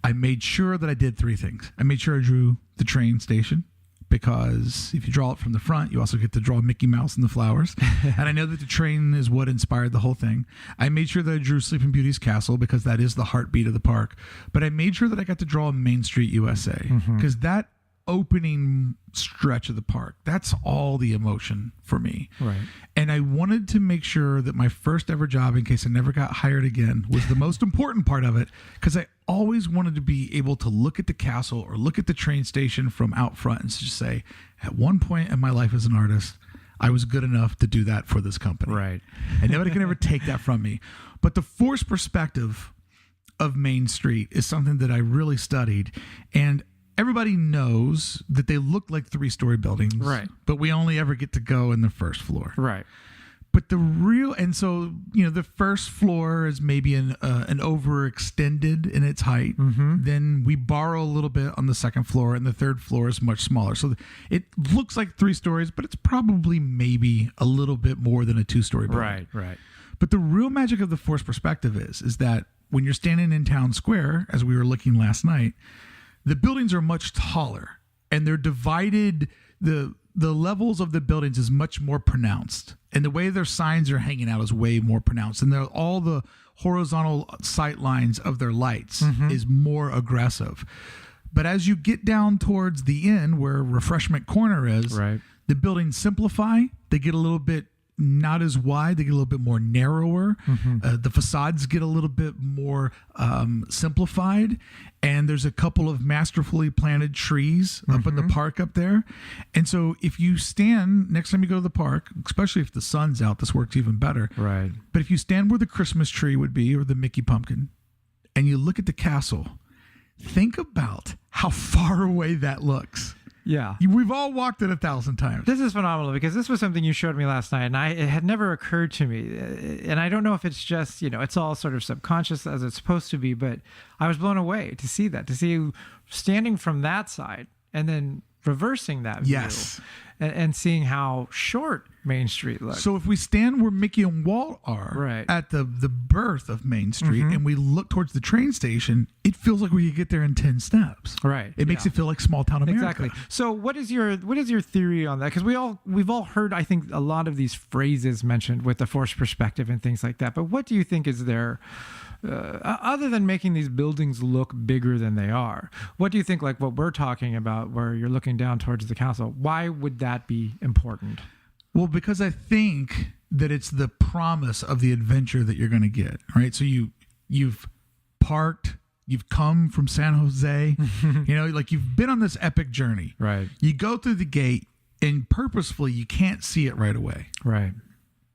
I made sure that I did three things. I made sure I drew the train station, because if you draw it from the front, you also get to draw Mickey Mouse and the flowers. And I know that the train is what inspired the whole thing. I made sure that I drew Sleeping Beauty's castle, because that is the heartbeat of the park. But I made sure that I got to draw Main Street USA, because that opening stretch of the park, that's all the emotion for me. Right. And I wanted to make sure that my first ever job, in case I never got hired again, was the most important part of it, because I always wanted to be able to look at the castle or look at the train station from out front and just say, at one point in my life as an artist, I was good enough to do that for this company. Right. And nobody can ever take that from me. But the forced perspective of Main Street is something that I really studied. And everybody knows that they look like three-story buildings, right? But we only ever get to go in the first floor, right? But and so the first floor is maybe an overextended in its height. Then we borrow a little bit on the second floor, and the third floor is much smaller. So it looks like 3 stories, but it's probably maybe a little bit more than a 2-story building, right? But the real magic of the forced perspective is that when you're standing in Town Square, as we were looking last night, the buildings are much taller, and they're divided. The levels of the buildings is much more pronounced, and the way their signs are hanging out is way more pronounced, and all the horizontal sight lines of their lights is more aggressive. But as you get down towards the end, where Refreshment Corner is, right, the buildings simplify. They get a little bit not as wide. They get a little bit more narrower. The facades get a little bit more simplified, and there's a couple of masterfully planted trees up in the park up there. And so if you stand next time you go to the park, especially if the sun's out, this works even better. Right. But if you stand where the Christmas tree would be, or the Mickey pumpkin, and you look at the castle, think about how far away that looks. Yeah. We've all walked it 1,000 times. This is phenomenal, because this was something you showed me last night, and it had never occurred to me. And I don't know if it's just, it's all sort of subconscious as it's supposed to be, but I was blown away to see that, to see you standing from that side and then reversing that view. Yes. And seeing how short Main Street looks. So if we stand where Mickey and Walt are, right, at the birth of Main Street, and we look towards the train station, it feels like we could get there in 10 steps. Right. It makes it feel like small town America. Exactly. So what is your theory on that? Because we've all heard, I think, a lot of these phrases mentioned with the forced perspective and things like that. But what do you think is there, other than making these buildings look bigger than they are? What do you think, like what we're talking about, where you're looking down towards the castle? Why would that be important? Well, because I think that it's the promise of the adventure that you're going to get, right? So you've parked, you've come from San Jose, like you've been on this epic journey. Right. You go through the gate, and purposefully you can't see it right away. Right.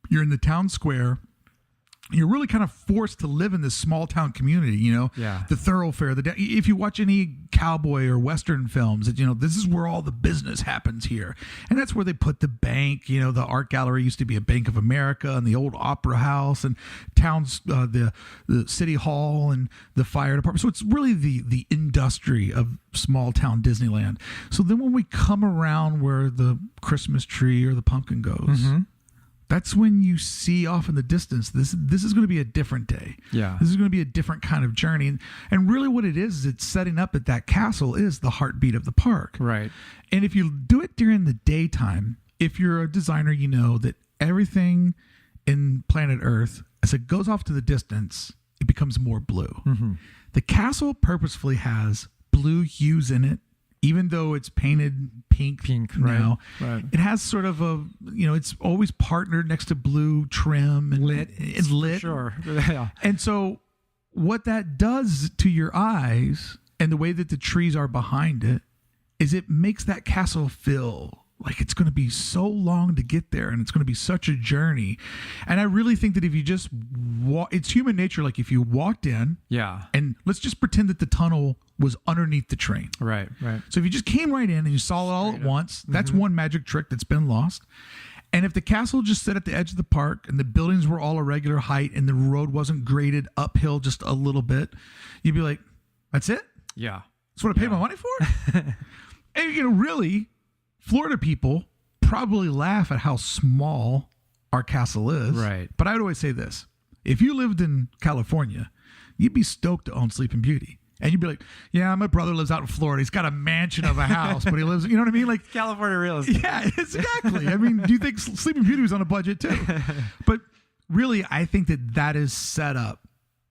You're in the town square. You're really kind of forced to live in this small town community, Yeah. the thoroughfare. If you watch any cowboy or Western films, this is where all the business happens here. And that's where they put the bank, the art gallery used to be a Bank of America, and the old opera house, and towns, the city hall, and the fire department. So it's really the industry of small town Disneyland. So then when we come around where the Christmas tree or the pumpkin goes, that's when you see off in the distance, this is going to be a different day. Yeah. This is going to be a different kind of journey. And really what it is it's setting up that castle is the heartbeat of the park. Right. And if you do it during the daytime, if you're a designer, you know that everything in planet Earth, as it goes off to the distance, it becomes more blue. The castle purposefully has blue hues in it. Even though it's painted pink now, right. It has sort of a, it's always partnered next to blue trim and lit. It's lit. Sure. Yeah. And so what that does to your eyes and the way that the trees are behind it is it makes that castle feel like it's going to be so long to get there, and it's going to be such a journey. And I really think that if you just walk, it's human nature. Like if you walked in, and let's just pretend that the tunnel was underneath the train. Right. So if you just came right in and you saw it all at once, that's one magic trick that's been lost. And if the castle just sat at the edge of the park and the buildings were all a regular height and the road wasn't graded uphill just a little bit, you'd be like, that's it? Yeah. That's what I paid my money for? And really, Florida people probably laugh at how small our castle is. Right. But I would always say this. If you lived in California, you'd be stoked to own Sleeping Beauty. And you'd be like, yeah, my brother lives out in Florida. He's got a mansion of a house, but he lives, you know what I mean? Like California real estate. Yeah, exactly. I mean, do you think Sleeping Beauty was on a budget too? But really, I think that is set up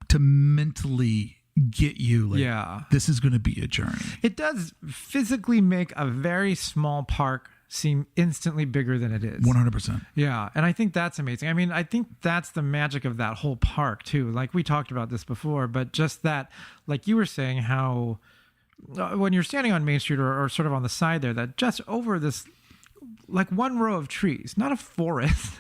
to mentally get you like, this is going to be a journey. It does physically make a very small park seem instantly bigger than it is. 100%. Yeah. And I think that's amazing. I mean, I think that's the magic of that whole park too. Like we talked about this before, but just that, like you were saying, how when you're standing on Main Street or sort of on the side there, that just over this, like one row of trees, not a forest,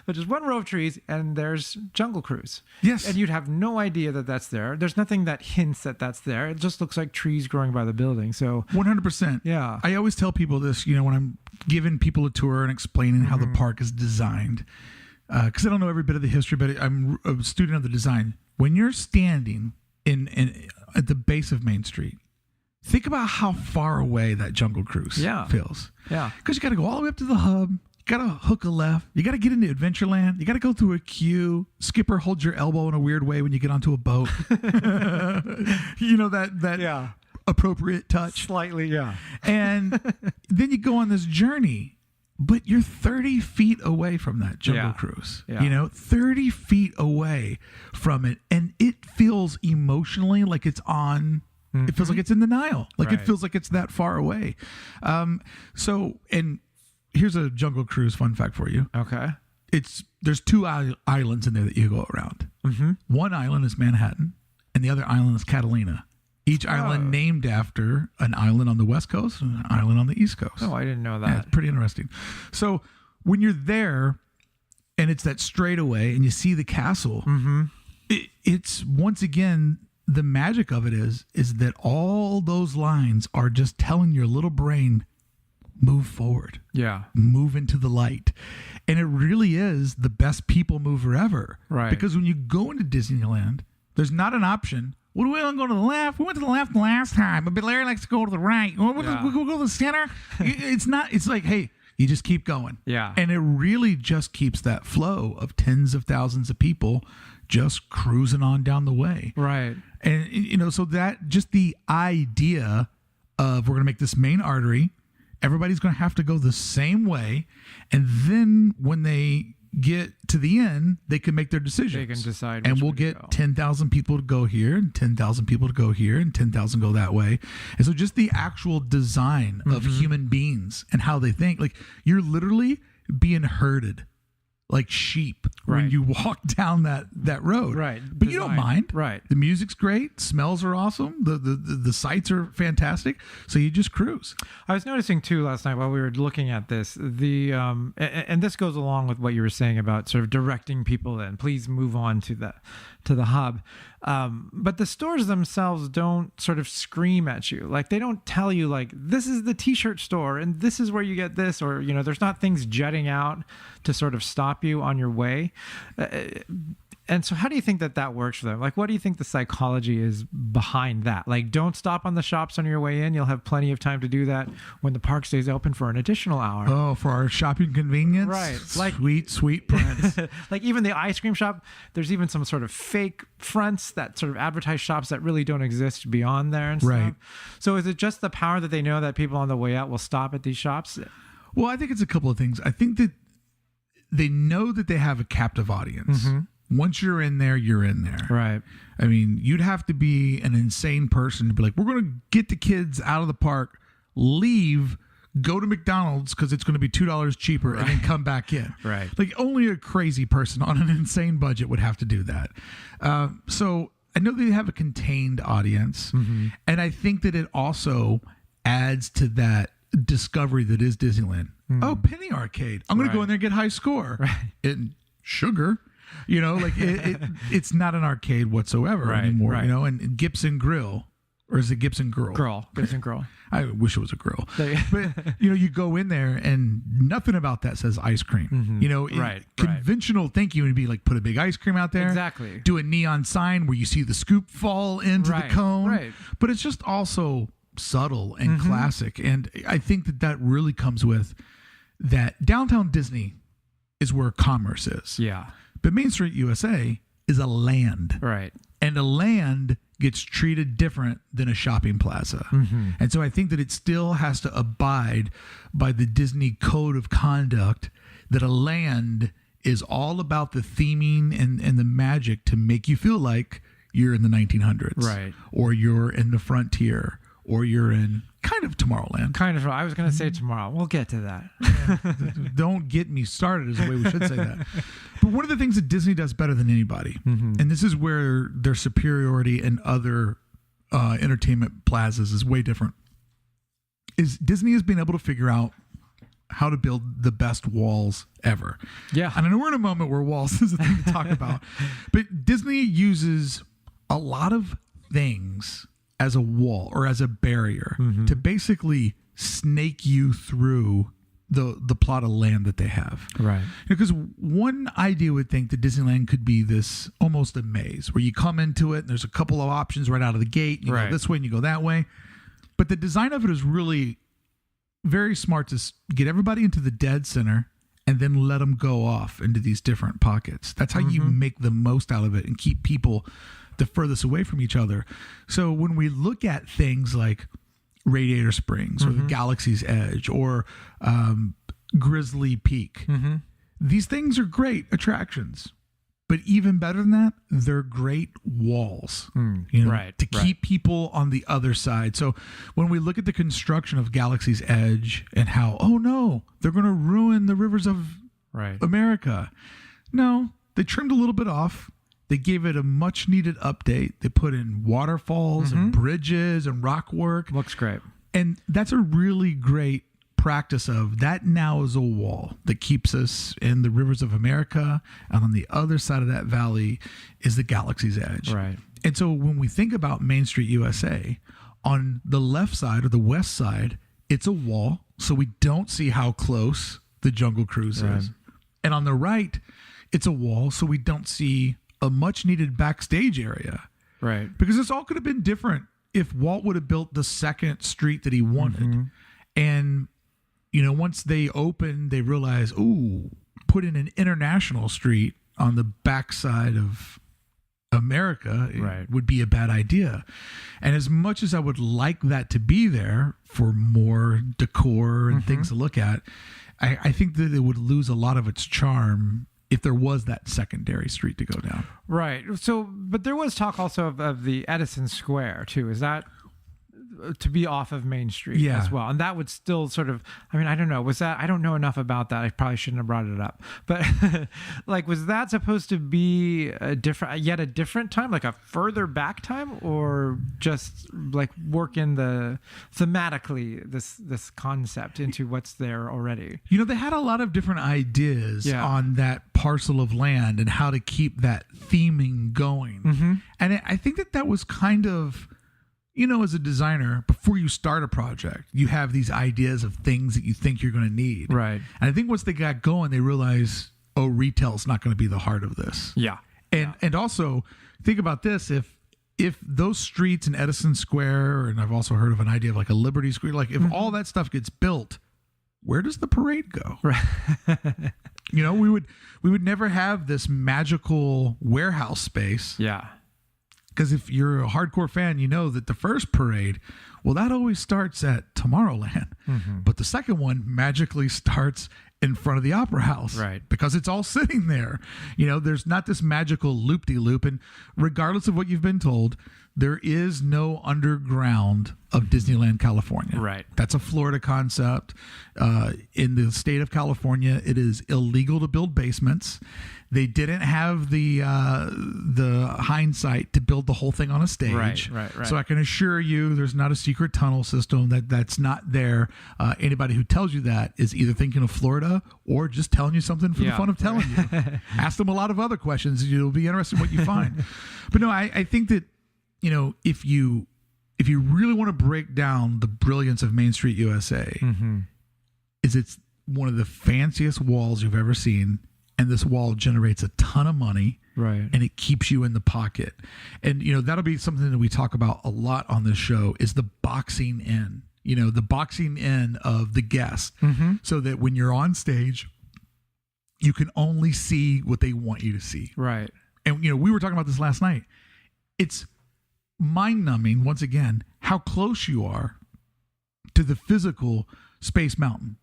but just one row of trees, and there's Jungle Cruise. Yes. And you'd have no idea that that's there. There's nothing that hints that that's there. It just looks like trees growing by the building. So 100%. Yeah. I always tell people this, when I'm giving people a tour and explaining how the park is designed, because I don't know every bit of the history, but I'm a student of the design. When you're standing in at the base of Main Street, think about how far away that Jungle Cruise feels. Yeah. Because you got to go all the way up to the hub. You got to hook a left. You got to get into Adventureland. You got to go through a queue. Skipper holds your elbow in a weird way when you get onto a boat. That appropriate touch. Slightly, yeah. And then you go on this journey, but you're 30 feet away from that Jungle Cruise. Yeah. 30 feet away from it. And it feels emotionally like it's on... It feels like it's in the Nile. Like it feels like it's that far away. And here's a Jungle Cruise fun fact for you. Okay. There's two islands in there that you go around. Mm-hmm. One island is Manhattan, and the other island is Catalina. Each island named after an island on the West Coast and an island on the East Coast. Oh, I didn't know that. Yeah, it's pretty interesting. So when you're there, and it's that straightaway, and you see the castle, it's once again... The magic of it is that all those lines are just telling your little brain, move forward. Yeah. Move into the light. And it really is the best people mover ever. Right. Because when you go into Disneyland, there's not an option. Well, we want to go to the left. We went to the left last time, but Larry likes to go to the right. We'll go to the center. It's like, hey, you just keep going. Yeah. And it really just keeps that flow of tens of thousands of people just cruising on down the way. Right. And, so that just the idea of we're going to make this main artery, everybody's going to have to go the same way. And then when they get to the end, they can make their decisions. They can decide. And we'll get 10,000 people to go here and 10,000 people to go here and 10,000 go that way. And so just the actual design of human beings and how they think, like you're literally being herded like sheep when you walk down that road. Right. But you don't mind. Right. The music's great. Smells are awesome. The sights are fantastic. So you just cruise. I was noticing too last night while we were looking at this, and this goes along with what you were saying about sort of directing people in. Please move on to the hub. But the stores themselves don't sort of scream at you. Like they don't tell you like, this is the t-shirt store and this is where you get this, or, there's not things jutting out to sort of stop you on your way. And so how do you think that works for them? Like, what do you think the psychology is behind that? Like, don't stop on the shops on your way in. You'll have plenty of time to do that when the park stays open for an additional hour. Oh, for our shopping convenience? Right. Like, sweet prince. Like even the ice cream shop, there's even some sort of fake fronts that sort of advertise shops that really don't exist beyond there and stuff. Right. So is it just the power that they know that people on the way out will stop at these shops? Well, I think it's a couple of things. I think that they know that they have a captive audience. Once you're in there, you're in there. Right. I mean, you'd have to be an insane person to be like, we're going to get the kids out of the park, leave, go to McDonald's because it's going to be $2 cheaper, and then come back in. Right. Like only a crazy person on an insane budget would have to do that. So I know they have a contained audience, and I think that it also adds to that discovery that is Disneyland. Oh, Penny Arcade. I'm going to go in there and get high score. Right. And sugar. Like it's not an arcade whatsoever anymore, and Gibson Grill, or is it Gibson Girl? Gibson Girl. I wish it was a grill. But, you go in there and nothing about that says ice cream. Conventional thinking would be like, put a big ice cream out there. Exactly. Do a neon sign where you see the scoop fall into the cone. Right. But it's just also subtle and classic. And I think that really comes with that downtown Disney is where commerce is. Yeah. But Main Street USA is a land. Right. And a land gets treated different than a shopping plaza. And so I think that it still has to abide by the Disney code of conduct, that a land is all about the theming and the magic to make you feel like you're in the 1900s. Right. Or you're in the frontier, or you're in kind of Tomorrowland. Kind of. I was going to say tomorrow. We'll get to that. Don't get me started is the way we should say that. But one of the things that Disney does better than anybody, and this is where their superiority in other entertainment plazas is way different, is Disney has been able to figure out how to build the best walls ever. Yeah. And I know we're in a moment where walls is a thing to talk about, but Disney uses a lot of things as a wall or as a barrier to basically snake you through the plot of land that they have. Right. Because one idea would think that Disneyland could be this almost a maze where you come into it and there's a couple of options right out of the gate. You go this way and you go that way. But the design of it is really very smart to get everybody into the dead center and then let them go off into these different pockets. That's how you make the most out of it and keep people the furthest away from each other. So when we look at things like Radiator Springs or the Galaxy's Edge or Grizzly Peak, these things are great attractions. But even better than that, they're great walls, to keep people on the other side. So when we look at the construction of Galaxy's Edge and how, oh no, they're going to ruin the rivers of America. No, they trimmed a little bit off. They gave it a much needed update. They put in waterfalls and bridges and rock work. Looks great. And that's a really great practice of that. Now is a wall that keeps us in the rivers of America, and on the other side of that valley is the Galaxy's Edge. Right. And so when we think about Main Street USA, on the left side or the west side, it's a wall, so we don't see how close the Jungle Cruise is. And on the right, it's a wall, so we don't see a much needed backstage area. Right. Because this all could have been different if Walt would have built the second street that he wanted. And once they opened, they realized, put in an international street on the backside of America would be a bad idea. And as much as I would like that to be there for more decor and things to look at, I think that it would lose a lot of its charm if there was that secondary street to go down. Right. So, but there was talk also of the Edison Square too. Is that to be off of Main Street as well? And that would still sort of, I don't know, I don't know enough about that. I probably shouldn't have brought it up, but was that supposed to be a different time, like a further back time, or just like work in thematically this concept into what's there already? They had a lot of different ideas on that parcel of land and how to keep that theming going. And I think that was kind of, as a designer, before you start a project, you have these ideas of things that you think you're going to need. Right. And I think once they got going, they realized, retail's not going to be the heart of this. Yeah. And also think about this. If those streets in Edison Square, and I've also heard of an idea of like a Liberty Square, like if all that stuff gets built, where does the parade go? Right. We would never have this magical warehouse space. Yeah. Because if you're a hardcore fan, you know that the first parade, that always starts at Tomorrowland. But the second one magically starts in front of the Opera House. Right. Because it's all sitting there. There's not this magical loop-de-loop. And regardless of what you've been told, there is no underground of Disneyland, California. Right. That's a Florida concept. In the state of California, it is illegal to build basements. They didn't have the hindsight to build the whole thing on a stage. Right. So I can assure you there's not a secret tunnel system that's not there. Anybody who tells you that is either thinking of Florida or just telling you something for the fun of telling you. Ask them a lot of other questions. You'll be interested in what you find. But no, I think that, if you really want to break down the brilliance of Main Street USA, it's one of the fanciest walls you've ever seen. And this wall generates a ton of money, right? And it keeps you in the pocket. And, that'll be something that we talk about a lot on this show is the boxing in, the boxing in of the guest, so that when you're on stage, you can only see what they want you to see. Right. And, we were talking about this last night. it's mind-numbing, once again, how close you are to the physical Space Mountain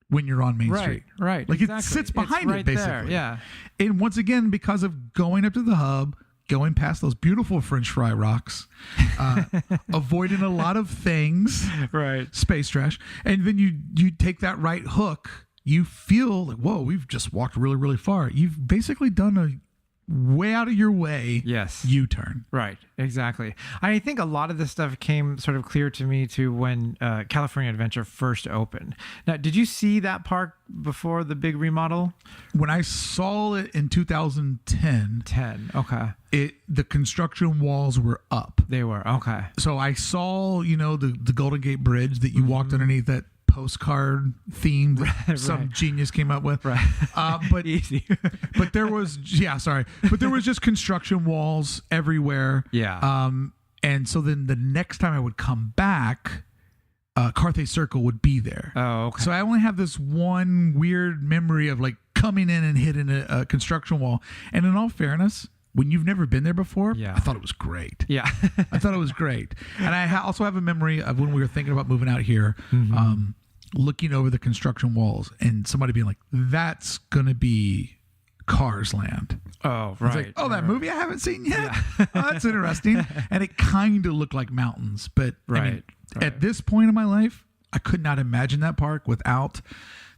when you're on Main Street. Right. Like exactly. it sits behind it's right it, basically. There, yeah. And once again, because of going up to the hub, going past those beautiful French fry rocks, avoiding a lot of things, Right. space trash, and then you take that right hook, you feel like, whoa, we've just walked really, really far. You've basically done a way out of your way Yes. U-turn. Right, exactly. I think a lot of this stuff came sort of clear to me too when California Adventure first opened. Now, did you see that park before the big remodel? When I saw it in 2010, Okay. the construction walls were up. They were, okay. So I saw, the Golden Gate Bridge that you walked underneath, that postcard theme that some genius came up with. Right. But Easy. but there was but there was just construction walls everywhere. Yeah. And so then the next time I would come back, Carthay Circle would be there. Oh, okay. So I only have this one weird memory of like coming in and hitting a construction wall. And in all fairness, when you've never been there before, Yeah. I thought it was great. Yeah. I thought it was great. And I also have a memory of when we were thinking about moving out here, looking over the construction walls and somebody being like, that's going to be Cars Land. Oh, It's right. like, that movie I haven't seen yet? Oh, that's interesting. And it kind of looked like mountains. But I mean, at this point in my life, I could not imagine that park without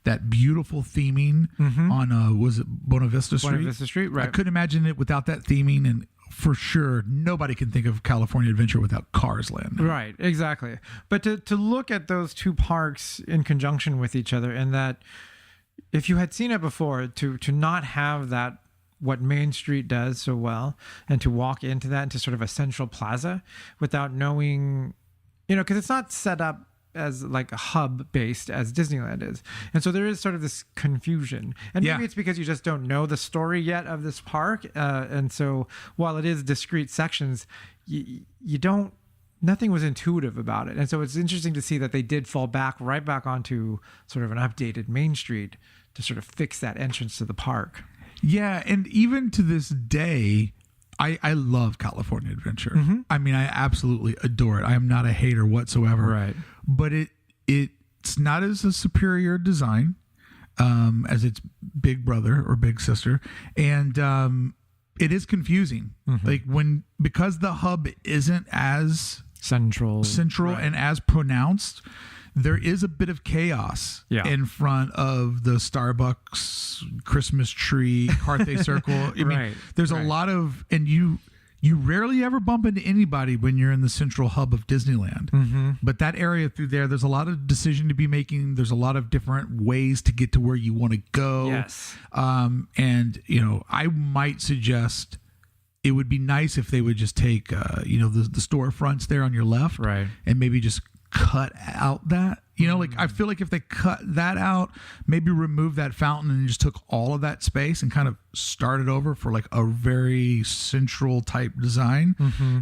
that beautiful theming on, was it Buena Vista Street? Buena Vista Street, right. I couldn't imagine it without that theming. And for sure, nobody can think of California Adventure without Cars Land. Right, exactly. But to look at those two parks in conjunction with each other, and that if you had seen it before, to not have that, what Main Street does so well, and to walk into that, into sort of a central plaza without knowing, because it's not set up as like a hub based as Disneyland is. And so there is sort of this confusion. And maybe it's because you just don't know the story yet of this park. And so while it is discrete sections, nothing was intuitive about it. And so it's interesting to see that they did fall right back onto sort of an updated Main Street to sort of fix that entrance to the park. Yeah. And even to this day, I love California Adventure. I mean, I absolutely adore it. I am not a hater whatsoever. Right. But it's not as a superior design as its big brother or big sister. And it is confusing. Like because the hub isn't as central and as pronounced, there is a bit of chaos in front of the Starbucks Christmas tree, Carthay Circle. I mean, there's a lot of, and you rarely ever bump into anybody when you're in the central hub of Disneyland. But that area through there's a lot of decision to be making. There's a lot of different ways to get to where you want to go. Yes. And, I might suggest it would be nice if they would just take, the storefronts there on your left. Right. And maybe just cut out that, like I feel like if they cut that out, maybe remove that fountain and just took all of that space and kind of started over for like a very central type design,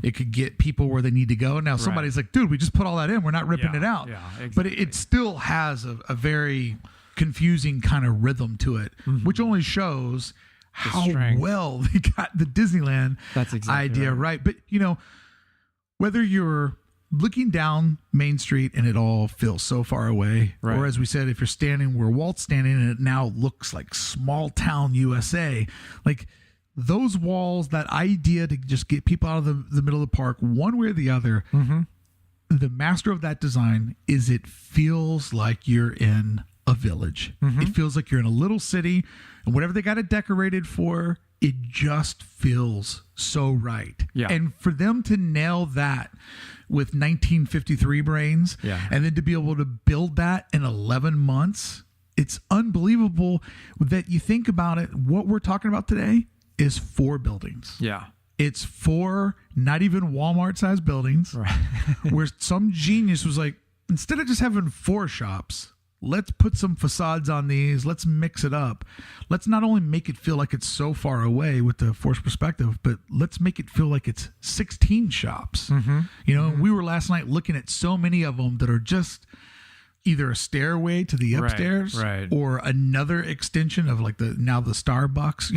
it could get people where they need to go. Now somebody's like, dude, we just put all that in, we're not ripping it out. Yeah, exactly. But it still has a very confusing kind of rhythm to it, which only shows how well they got the Disneyland idea right. But whether you're looking down Main Street and it all feels so far away, or as we said, if you're standing where Walt's standing and it now looks like small town USA, like those walls, that idea to just get people out of the middle of the park one way or the other, the master of that design is it feels like you're in a village. It feels like you're in a little city, and whatever they got it decorated for, it just feels so right. And for them to nail that with 1953 brains, and then to be able to build that in 11 months, it's unbelievable that you think about it. What we're talking about today is 4 buildings. It's 4 not even Walmart sized buildings, where some genius was like, instead of just having 4 shops, let's put some facades on these. Let's mix it up. Let's not only make it feel like it's so far away with the forced perspective, but let's make it feel like it's 16 shops. We were last night looking at so many of them that are just either a stairway to the upstairs or another extension of like the Starbucks.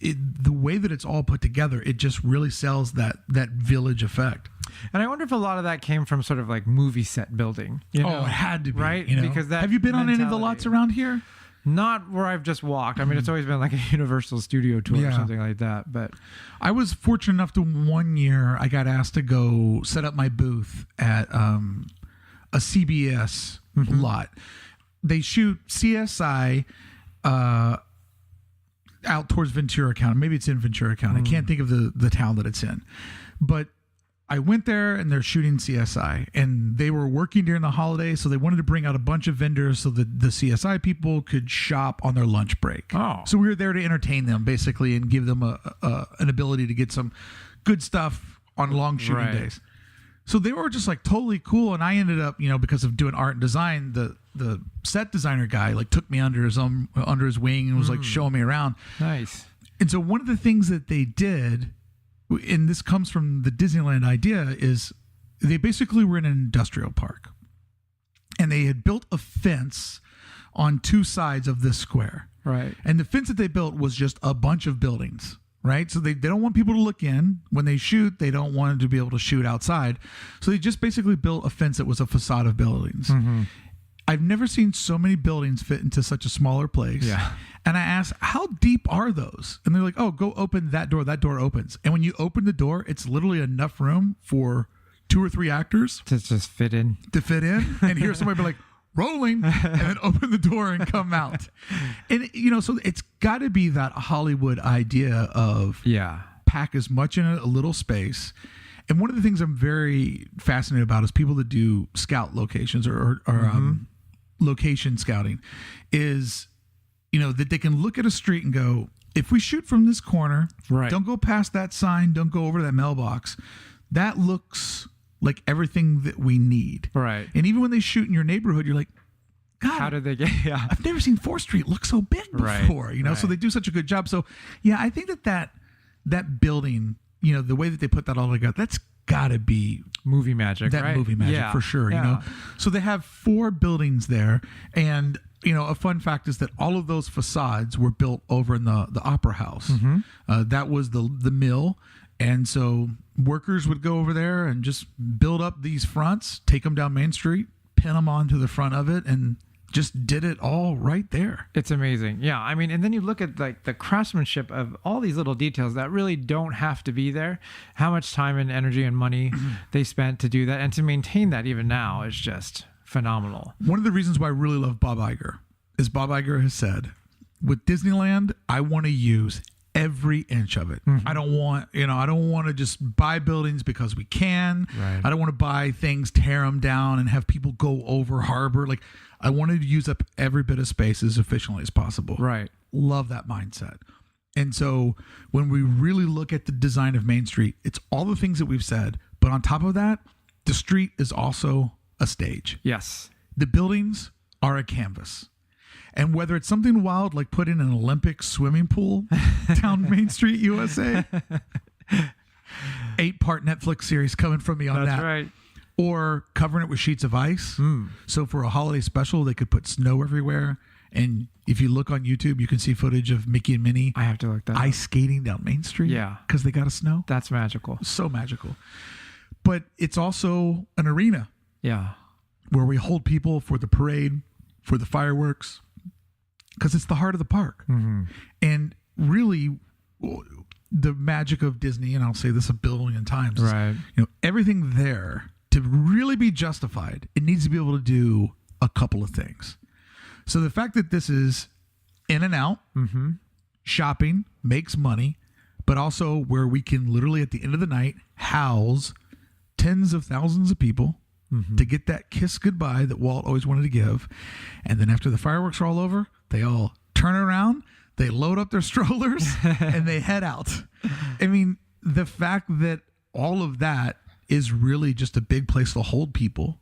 the way that it's all put together, it just really sells that village effect. And I wonder if a lot of that came from sort of like movie set building. You know? It had to be, right? You know? Because that have you been on any of the mentality- lots around here? Not where I've just walked. I mean, it's always been like a Universal Studio tour or something like that. But I was fortunate enough to one year I got asked to go set up my booth at a CBS lot. They shoot CSI out towards Ventura County. Maybe it's in Ventura County. I can't think of the town that it's in. But I went there and they're shooting CSI, and they were working during the holidays, so they wanted to bring out a bunch of vendors so that the CSI people could shop on their lunch break. Oh. So we were there to entertain them basically and give them an ability to get some good stuff on long shooting days. So they were just like totally cool, and I ended up, because of doing art and design, the set designer guy like took me under his wing and was like showing me around. nice. And so one of the things that they did, and this comes from the Disneyland idea, is they basically were in an industrial park, and they had built a fence on two sides of this square. Right. And the fence that they built was just a bunch of buildings, right? So they don't want people to look in. When they shoot, they don't want them to be able to shoot outside. So they just basically built a fence that was a facade of buildings. I've never seen so many buildings fit into such a smaller place. Yeah. And I asked, how deep are those? And they're like, oh, go open that door. That door opens. And when you open the door, it's literally enough room for 2 or 3 actors To just fit in. and hear somebody be like, rolling, and then open the door and come out. And, so it's got to be that Hollywood idea of pack as much in a little space. And one of the things I'm very fascinated about is people that do scout locations or location scouting is, that they can look at a street and go, if we shoot from this corner, don't go past that sign, don't go over that mailbox. That looks like everything that we need. Right. And even when they shoot in your neighborhood, you're like, God, How did they get? Yeah. I've never seen 4th Street look so big before, so they do such a good job. So I think that building, the way that they put that all together, that's gotta be Movie magic. that right? movie magic for sure. So they have 4 buildings there, and a fun fact is that all of those facades were built over in the Opera House. That was the mill, and so workers would go over there and just build up these fronts, take them down Main Street, pin them onto the front of it, and just did it all right there. It's amazing. Yeah. I mean, and then you look at like the craftsmanship of all these little details that really don't have to be there. How much time and energy and money they spent to do that and to maintain that even now is just phenomenal. One of the reasons why I really love Bob Iger is Bob Iger has said, with Disneyland, I want to use every inch of it. I don't want, I don't want to just buy buildings because we can. Right. I don't want to buy things, tear them down, and have people go over harbor. Like, I wanted to use up every bit of space as efficiently as possible. Right. Love that mindset. And so when we really look at the design of Main Street, it's all the things that we've said. But on top of that, the street is also a stage. Yes. The buildings are a canvas. And whether it's something wild like putting an Olympic swimming pool down Main Street, USA, 8-part Netflix series coming from me on that. That's right. Or covering it with sheets of ice. So for a holiday special, they could put snow everywhere. And if you look on YouTube, you can see footage of Mickey and Minnie I have to look that ice skating down Main Street. Yeah. Because they got a snow. That's magical. So magical. But it's also an arena. Yeah. Where we hold people for the parade, for the fireworks, because it's the heart of the park. And really, the magic of Disney, and I'll say this a billion times, Right. is, everything there, to really be justified, it needs to be able to do a couple of things. So the fact that this is in and out, shopping, makes money, but also where we can literally at the end of the night house tens of thousands of people to get that kiss goodbye that Walt always wanted to give. And then after the fireworks are all over, they all turn around, they load up their strollers, and they head out. I mean, the fact that all of that is really just a big place to hold people.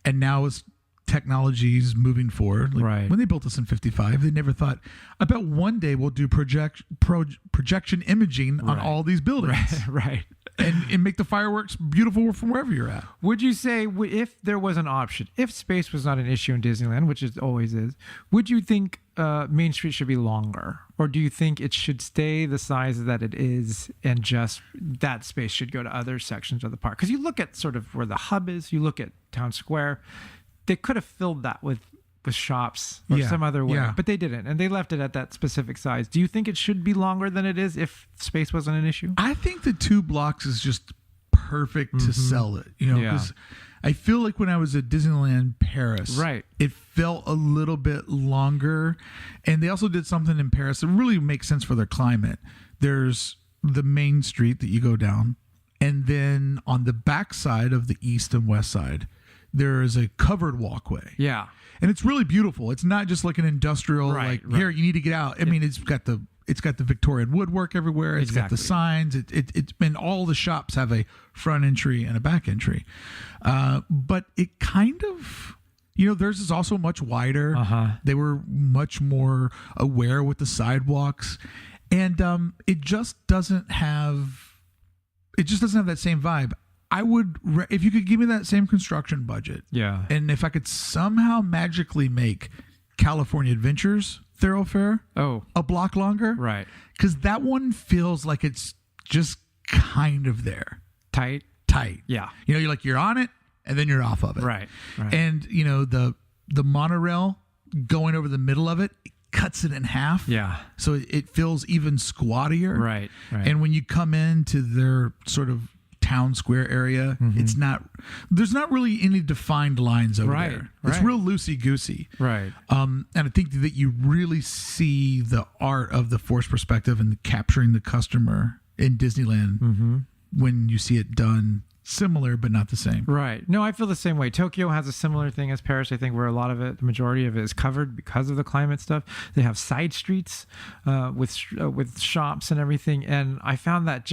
And now as technology's moving forward, like Right. when they built this in 55, they never thought, I bet one day we'll do projection imaging on Right. all these buildings. Right. and make the fireworks beautiful from wherever you're at. Would you say if there was an option, if space was not an issue in Disneyland, which it always is, would you think Main Street should be longer? Or do you think it should stay the size that it is and just that space should go to other sections of the park? Because you look at sort of where the hub is, you look at Town Square, they could have filled that with shops or some other way, but they didn't, and they left it at that specific size. Do you think it should be longer than it is if space wasn't an issue? I think the 2 blocks is just perfect to sell it, because I feel like when I was at Disneyland Paris, it felt a little bit longer, and they also did something in Paris that really makes sense for their climate. There's the main street that you go down, and then on the back side of the east and west side, there is a covered walkway. Yeah. And it's really beautiful. It's not just like an industrial, here, you need to get out. I mean, it's got the Victorian woodwork everywhere. It's got the signs. It's and all the shops have a front entry and a back entry. But it kind of, theirs is also much wider. They were much more aware with the sidewalks. And it just doesn't have that same vibe. I would, if you could give me that same construction budget, and if I could somehow magically make California Adventures thoroughfare a block longer, because that one feels like it's just kind of there, tight, you're on it and then you're off of it, and the monorail going over the middle of it cuts it in half, so it feels even squattier, and when you come into their sort of Town Square area, there's not really any defined lines over there. It's real loosey-goosey. And I think that you really see the art of the forced perspective and capturing the customer in Disneyland when you see it done similar but not the same. No, I feel the same way. Tokyo has a similar thing as Paris, I think, where a lot of it, the majority of it is covered because of the climate stuff. They have side streets with shops and everything, and I found that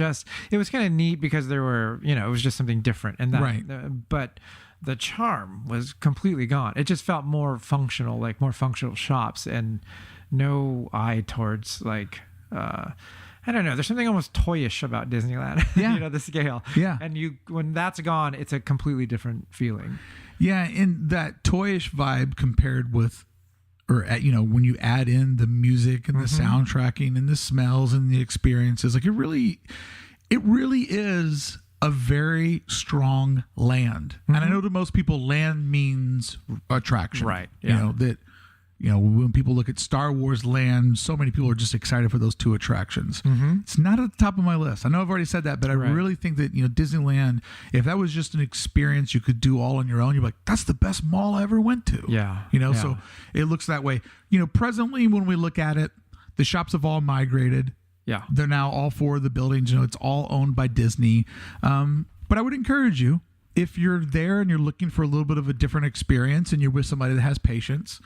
it was kind of neat because there were, it was just something different, and that but the charm was completely gone. It just felt more functional, like more functional shops, and no eye towards like I don't know. There's something almost toyish about Disneyland. The scale. And when that's gone, it's a completely different feeling. And that toyish vibe compared with, when you add in the music and the soundtracking and the smells and the experiences, like it really is a very strong land. And I know to most people, land means attraction. When people look at Star Wars Land, so many people are just excited for those 2 attractions. It's not at the top of my list. I know I've already said that, but I really think that, Disneyland, if that was just an experience you could do all on your own, you're like, that's the best mall I ever went to. So it looks that way. Presently when we look at it, the shops have all migrated. They're now all 4 of the buildings, it's all owned by Disney. But I would encourage you, if you're there and you're looking for a little bit of a different experience and you're with somebody that has patience,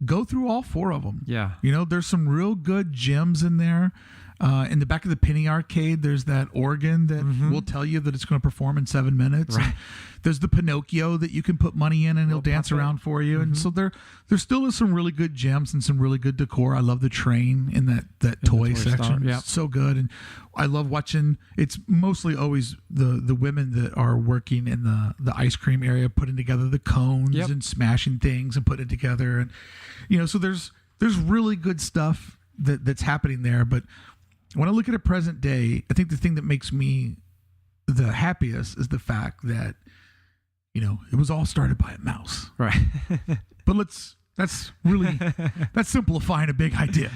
go through all 4 of them. There's some real good gems in there. In the back of the Penny Arcade, there's that organ that will tell you that it's going to perform in 7 minutes. There's the Pinocchio that you can put money in and he'll dance around for you. And so there still is some really good gems and some really good decor. I love the train in that toy section. It's so good. And I love watching, it's mostly always the women that are working in the ice cream area, putting together the cones and smashing things and putting it together. And, so there's really good stuff that's happening there. But when I look at it present day, I think the thing that makes me the happiest is the fact that, it was all started by a mouse. But that's simplifying a big idea.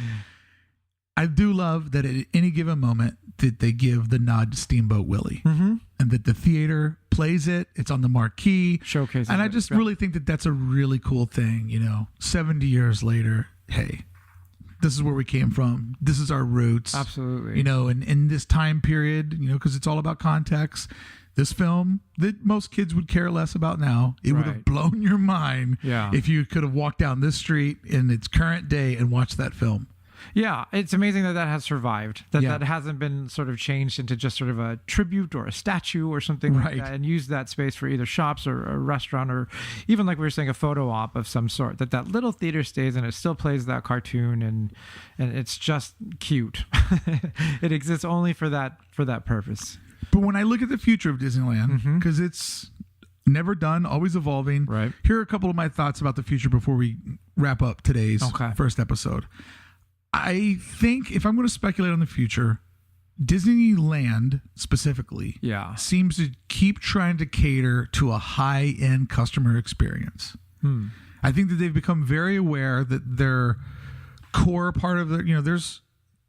I do love that at any given moment that they give the nod to Steamboat Willie, and that the theater plays it. It's on the marquee. Showcase. And I just really think that that's a really cool thing. 70 years later, hey, this is where we came from. This is our roots. Absolutely. And in this time period, because it's all about context, this film that most kids would care less about now, it would have blown your mind if you could have walked down this street in its current day and watched that film. Yeah, it's amazing that has survived, that hasn't been sort of changed into just sort of a tribute or a statue or something like that, and used that space for either shops or a restaurant, or even, like we were saying, a photo op of some sort, that little theater stays and it still plays that cartoon, and it's just cute. It exists only for that purpose. But when I look at the future of Disneyland, because it's never done, always evolving. Right. Here are a couple of my thoughts about the future before we wrap up today's first episode. I think if I'm going to speculate on the future, Disneyland specifically seems to keep trying to cater to a high-end customer experience. I think that they've become very aware that their core part of there's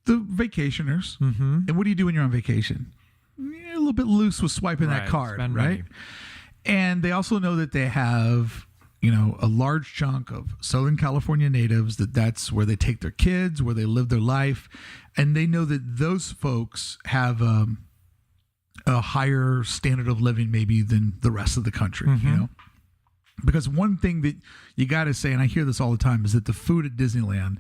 the vacationers. And what do you do when you're on vacation? You're a little bit loose with swiping that card, right? Money. And they also know that they have, a large chunk of Southern California natives, that's where they take their kids, where they live their life. And they know that those folks have a higher standard of living maybe than the rest of the country, Because one thing that you got to say, and I hear this all the time, is that the food at Disneyland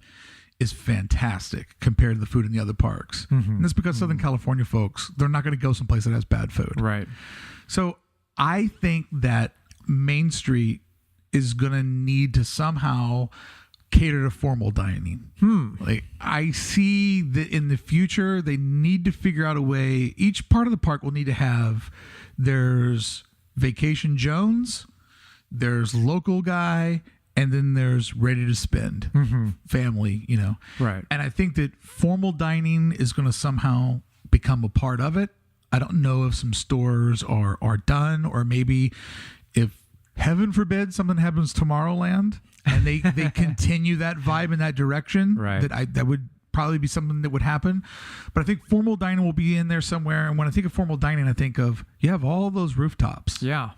is fantastic compared to the food in the other parks. And that's because Southern California folks, they're not going to go someplace that has bad food. Right. So I think that Main Street is going to need to somehow cater to formal dining. Like I see that in the future, they need to figure out a way. Each part of the park will need to have, there's Vacation Jones, there's Local Guy, and then there's Ready to Spend, family, Right. And I think that formal dining is going to somehow become a part of it. I don't know if some stores are done, or maybe if, heaven forbid, something happens Tomorrowland and they continue that vibe in that direction, right? That would probably be something that would happen. But I think formal dining will be in there somewhere. And when I think of formal dining, I think of, you have all those rooftops. Yeah.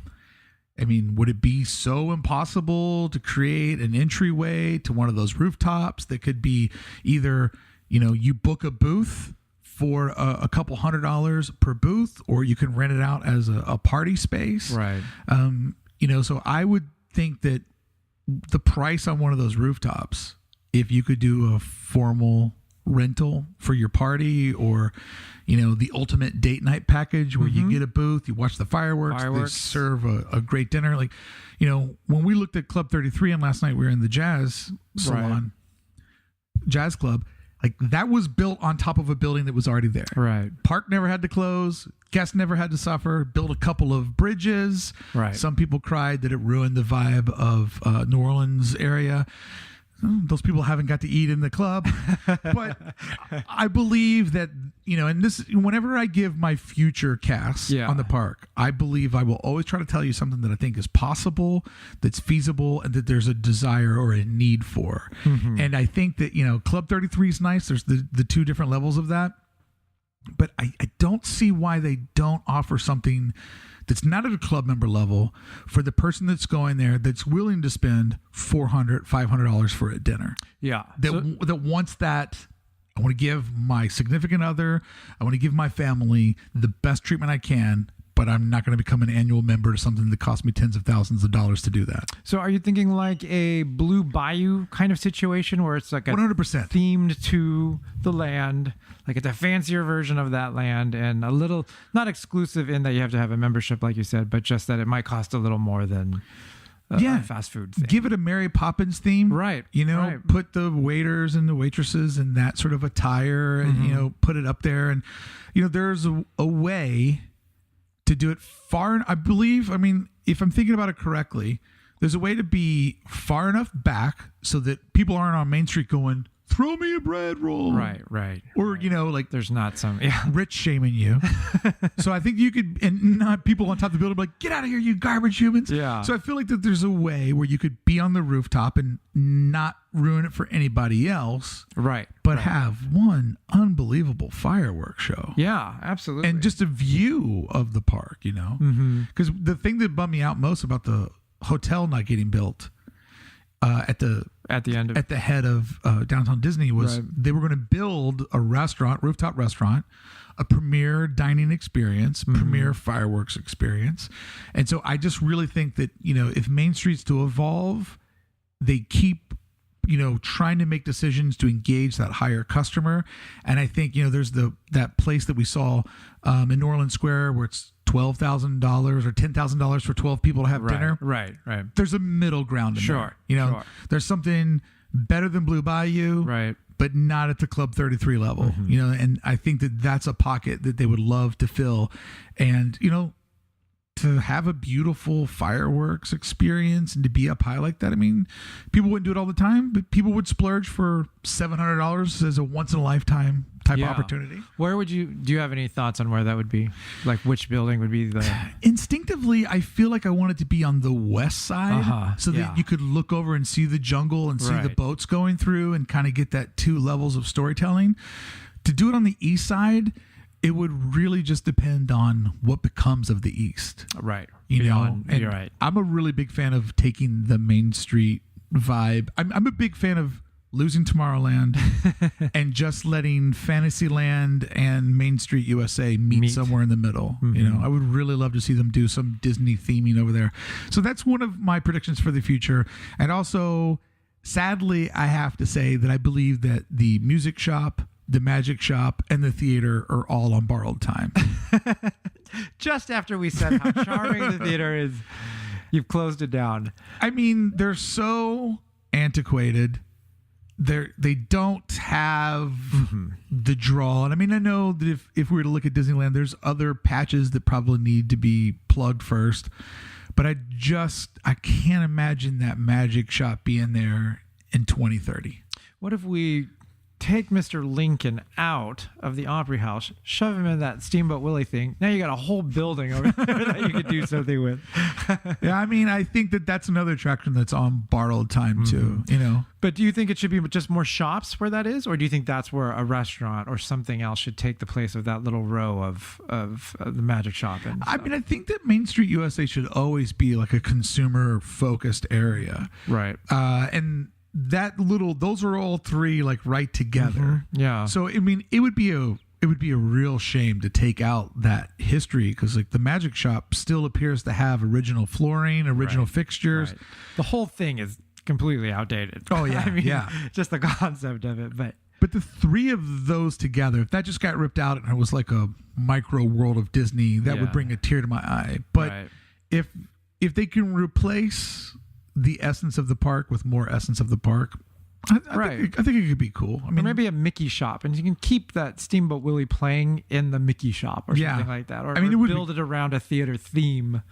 I mean, would it be so impossible to create an entryway to one of those rooftops that could be either, you book a booth for a couple $100 per booth, or you can rent it out as a party space. Right. So I would think that the price on one of those rooftops, if you could do a formal rental for your party, or, the ultimate date night package where you get a booth, you watch the fireworks. They serve a great dinner. Like, when we looked at Club 33 and last night we were in the jazz salon, jazz club, like that was built on top of a building that was already there. Right. Park never had to close. Guests never had to suffer. Built a couple of bridges. Right. Some people cried that it ruined the vibe of New Orleans area. Those people haven't got to eat in the club. But I believe that, and this, whenever I give my future cast on the park, I believe I will always try to tell you something that I think is possible, that's feasible, and that there's a desire or a need for. And I think that, Club 33 is nice. There's the two different levels of that. But I don't see why they don't offer something that's not at a club member level for the person that's going there, that's willing to spend $400, $500 for a dinner. Yeah. That wants that. I want to give my significant other, I want to give my family the best treatment I can, but I'm not going to become an annual member to something that costs me tens of thousands of dollars to do that. So are you thinking like a Blue Bayou kind of situation where it's like a 100% themed to the land, like it's a fancier version of that land, and a little, not exclusive in that you have to have a membership like you said, but just that it might cost a little more than a fast food thing. Give it a Mary Poppins theme. Right. Put the waiters and the waitresses in that sort of attire and, put it up there. And, there's a way to do it far. I believe, if I'm thinking about it correctly, there's a way to be far enough back so that people aren't on Main Street going, throw me a bread roll. Right. Or, like there's not some rich shaming you. So I think you could, and not people on top of the building be like, get out of here, you garbage humans. Yeah. So I feel like that there's a way where you could be on the rooftop and not ruin it for anybody else. Right. But have one unbelievable fireworks show. Yeah, absolutely. And just a view of the park, Because the thing that bummed me out most about the hotel not getting built at the head of downtown Disney was they were going to build a restaurant, rooftop restaurant, a premier dining experience, premier fireworks experience. And so I just really think that, if Main Street's to evolve, they keep, trying to make decisions to engage that higher customer. And I think, there's that place that we saw in Orleans Square where it's $12,000 or $10,000 for 12 people to have dinner. Right. There's a middle ground in there. There's something better than Blue Bayou. Right. but not at the Club 33 level, you know, and I think that that's a pocket that they would love to fill. And, you know, to have a beautiful fireworks experience and to be up high like that, I mean, people wouldn't do it all the time, but people would splurge for $700 as a once in a lifetime type opportunity. Where do you have any thoughts on where that would be? Like which building would be the... Instinctively, I feel like I want it to be on the west side so that you could look over and see the jungle and see the boats going through and kind of get that 2 levels of storytelling. To do it on the east side, it would really just depend on what becomes of the east. Right. You know, and you're right. I'm a really big fan of taking the Main Street vibe. I'm a big fan of losing Tomorrowland and just letting Fantasyland and Main Street USA meet somewhere in the middle. You know, I would really love to see them do some Disney theming over there. So that's one of my predictions for the future. And also, sadly, I have to say that I believe that the music shop, the magic shop, and the theater are all on borrowed time. Just after we said how charming the theater is, you've closed it down. I mean, they're so antiquated. They don't have the draw. And I mean, I know that if we were to look at Disneyland, there's other patches that probably need to be plugged first. But I can't imagine that magic shop being there in 2030. What if we take Mr. Lincoln out of the Opry House, shove him in that Steamboat Willie thing? Now you got a whole building over there that you could do something with. Yeah, I mean, I think that that's another attraction that's on borrowed time too, you know. But do you think it should be just more shops where that is? Or do you think that's where a restaurant or something else should take the place of that little row of the magic shop? And I mean, I think that Main Street USA should always be like a consumer-focused area. Right. And those are all 3 like right together. Yeah. So I mean, it would be a real shame to take out that history, because like the magic shop still appears to have original flooring, original fixtures. Right. The whole thing is completely outdated. Oh yeah. I mean, yeah. Just the concept of it, but the 3 of those together, if that just got ripped out and it was like a micro world of Disney, that would bring a tear to my eye. But if they can replace the essence of the park with more essence of the park, I think it could be cool. I mean, or maybe a Mickey shop, and you can keep that Steamboat Willie playing in the Mickey shop or something like that. Or, I mean, or build it around a theater theme,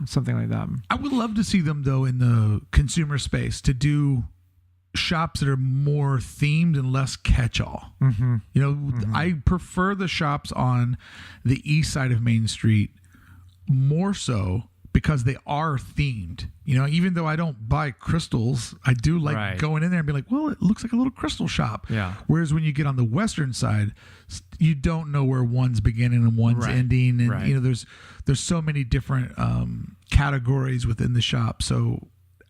something like that. I would love to see them, though, in the consumer space to do shops that are more themed and less catch-all. You know, I prefer the shops on the east side of Main Street more so because they are themed. You know, even though I don't buy crystals, I do like going in there and be like, well, it looks like a little crystal shop. Yeah. Whereas when you get on the western side, you don't know where one's beginning and one's ending. And, you know, there's so many different categories within the shop. So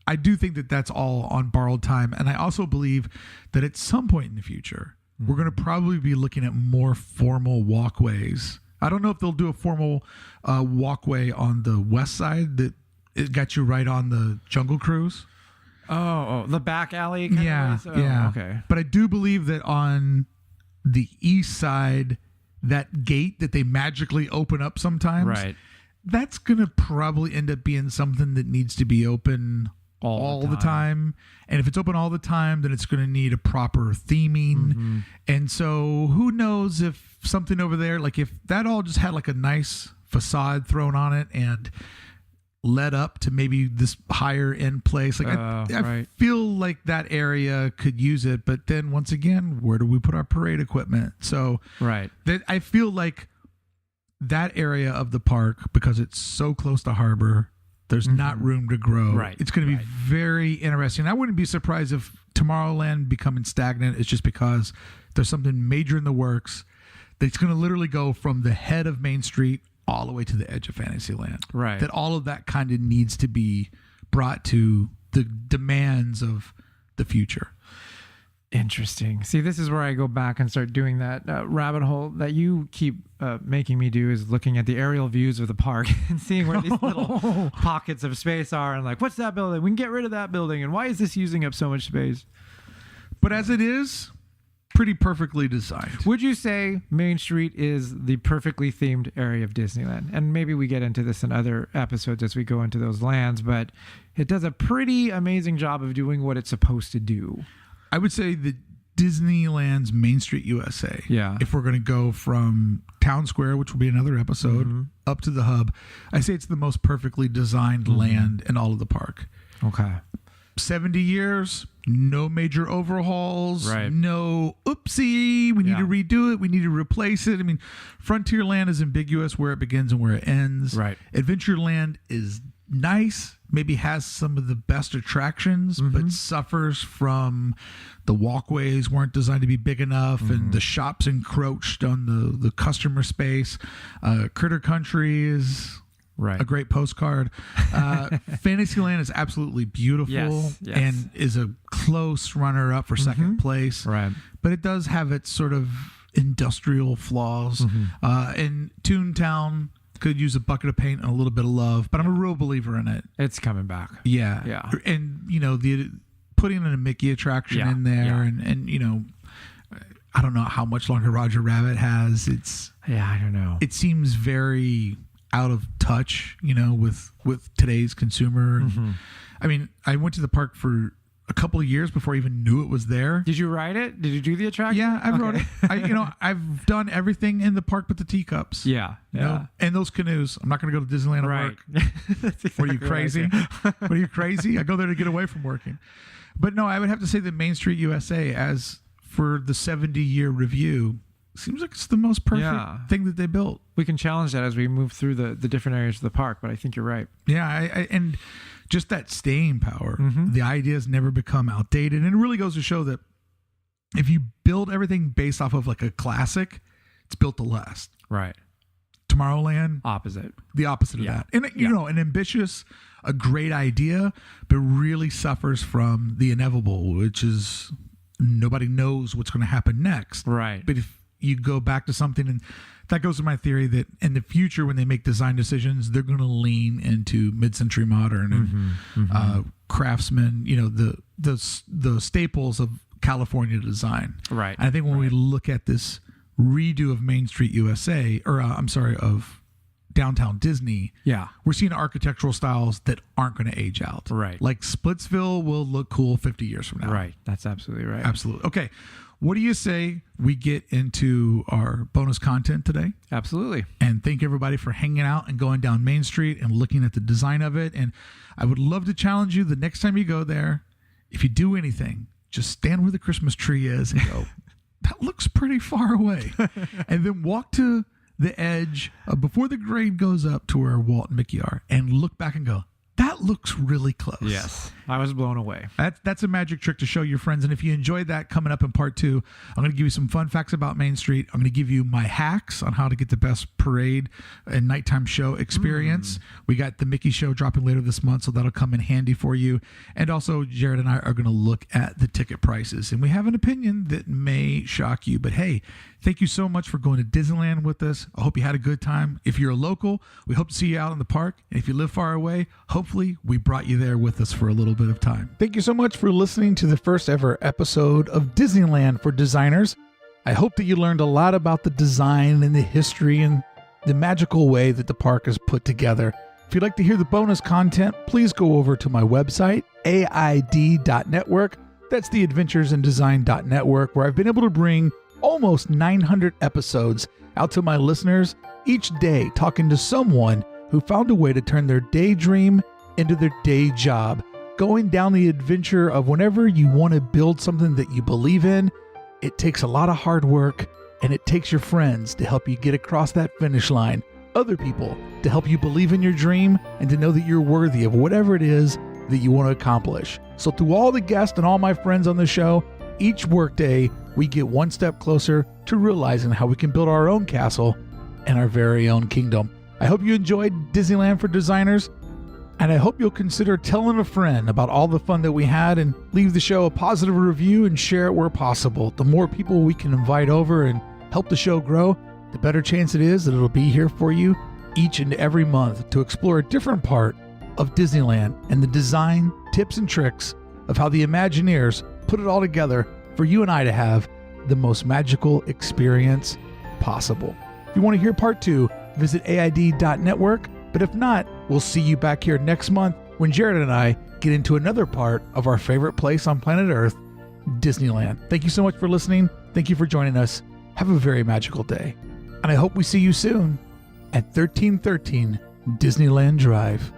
I do think that that's all on borrowed time. And I also believe that at some point in the future, we're going to probably be looking at more formal walkways. I don't know if they'll do a formal walkway on the west side that it got you right on the Jungle Cruise. Oh, the back alley kind of way? Yeah. Okay. But I do believe that on the east side, that gate that they magically open up sometimes, that's going to probably end up being something that needs to be open all the time. And if it's open all the time, then it's going to need a proper theming. And so who knows if something over there, like if that all just had like a nice facade thrown on it and led up to maybe this higher end place, like I feel like that area could use it. But then once again, where do we put our parade equipment? So that I feel like that area of the park, because it's so close to harbor, there's not room to grow. It's going to be very interesting. I wouldn't be surprised if Tomorrowland becoming stagnant is just because there's something major in the works that's going to literally go from the head of Main Street all the way to the edge of Fantasyland. That all of that kind of needs to be brought to the demands of the future. Interesting. See, this is where I go back and start doing that rabbit hole that you keep making me do, is looking at the aerial views of the park and seeing where these little pockets of space are and like, what's that building? We can get rid of that building. And why is this using up so much space? But as it is, pretty perfectly designed. Would you say Main Street is the perfectly themed area of Disneyland? And maybe we get into this in other episodes as we go into those lands, but it does a pretty amazing job of doing what it's supposed to do. I would say that Disneyland's Main Street USA. Yeah. If we're going to go from Town Square, which will be another episode, up to the hub, I say it's the most perfectly designed land in all of the park. Okay. 70 years, no major overhauls, Right. no oopsie, we need to redo it, we need to replace it. I mean, Frontierland is ambiguous where it begins and where it ends. Right. Adventureland is nice, maybe has some of the best attractions, but suffers from the walkways weren't designed to be big enough and the shops encroached on the customer space. Critter Country is Right. a great postcard. Fantasyland is absolutely beautiful Yes. and is a close runner up for second place. Right. But it does have its sort of industrial flaws. And Toontown could use a bucket of paint and a little bit of love, but I'm a real believer in it. It's coming back. Yeah. Yeah. And, you know, the putting in a Mickey attraction in there and, you know, I don't know how much longer Roger Rabbit has. I don't know. It seems very out of touch, you know, with today's consumer. I mean, I went to the park for a couple of years before I even knew it was there. Did you ride it? Did you do the attraction? Yeah, I've rode it. I've done everything in the park but the teacups. Yeah. You know? And those canoes. I'm not going to go to Disneyland at work. What are you, crazy? What are you, crazy? I go there to get away from working. But no, I would have to say that Main Street USA, as for the 70-year review, seems like it's the most perfect thing that they built. We can challenge that as we move through the different areas of the park, but I think you're right. Yeah, and just that staying power. The ideas never become outdated. And it really goes to show that if you build everything based off of like a classic, it's built to last. Right. Tomorrowland, the opposite of that. And you know, an ambitious, a great idea, but really suffers from the inevitable, which is nobody knows what's going to happen next. Right. But if you go back to something, and that goes to my theory that in the future when they make design decisions, they're going to lean into mid-century modern and craftsman, you know, the staples of California design. Right. And I think when we look at this redo of Main Street USA, or of downtown Disney, we're seeing architectural styles that aren't going to age out. Right. Like Splitsville will look cool 50 years from now. Right. That's absolutely right. Absolutely. Okay. What do you say we get into our bonus content today? Absolutely. And thank everybody for hanging out and going down Main Street and looking at the design of it. And I would love to challenge you the next time you go there, if you do anything, just stand where the Christmas tree is and go, that looks pretty far away. And then walk to the edge before the grade goes up to where Walt and Mickey are and look back and go, that looks really close. Yes. I was blown away. That's a magic trick to show your friends. And if you enjoyed that, coming up in part 2, I'm going to give you some fun facts about Main Street. I'm going to give you my hacks on how to get the best parade and nighttime show experience. We got the Mickey show dropping later this month, so that'll come in handy for you. And also, Jerrod and I are going to look at the ticket prices. And we have an opinion that may shock you. But hey, thank you so much for going to Disneyland with us. I hope you had a good time. If you're a local, we hope to see you out in the park. And if you live far away, hopefully we brought you there with us for a little bit of time. Thank you so much for listening to the first ever episode of Disneyland for Designers. I hope that you learned a lot about the design and the history and the magical way that the park is put together. If you'd like to hear the bonus content, please go over to my website, aid.network. That's the Adventures in Design.network, where I've been able to bring almost 900 episodes out to my listeners each day, talking to someone who found a way to turn their daydream into their day job, going down the adventure of whenever you want to build something that you believe in. It takes a lot of hard work, and it takes your friends to help you get across that finish line, other people to help you believe in your dream and to know that you're worthy of whatever it is that you want to accomplish. So to all the guests and all my friends on the show, each workday we get one step closer to realizing how we can build our own castle and our very own kingdom. I hope you enjoyed Disneyland for Designers, and I hope you'll consider telling a friend about all the fun that we had and leave the show a positive review and share it where possible. The more people we can invite over and help the show grow, the better chance it is that it'll be here for you each and every month to explore a different part of Disneyland and the design, tips, and tricks of how the Imagineers put it all together for you and I to have the most magical experience possible. If you want to hear part 2, visit aid.network. But if not, we'll see you back here next month when Jerrod and I get into another part of our favorite place on planet Earth, Disneyland. Thank you so much for listening. Thank you for joining us. Have a very magical day. And I hope we see you soon at 1313 Disneyland Drive.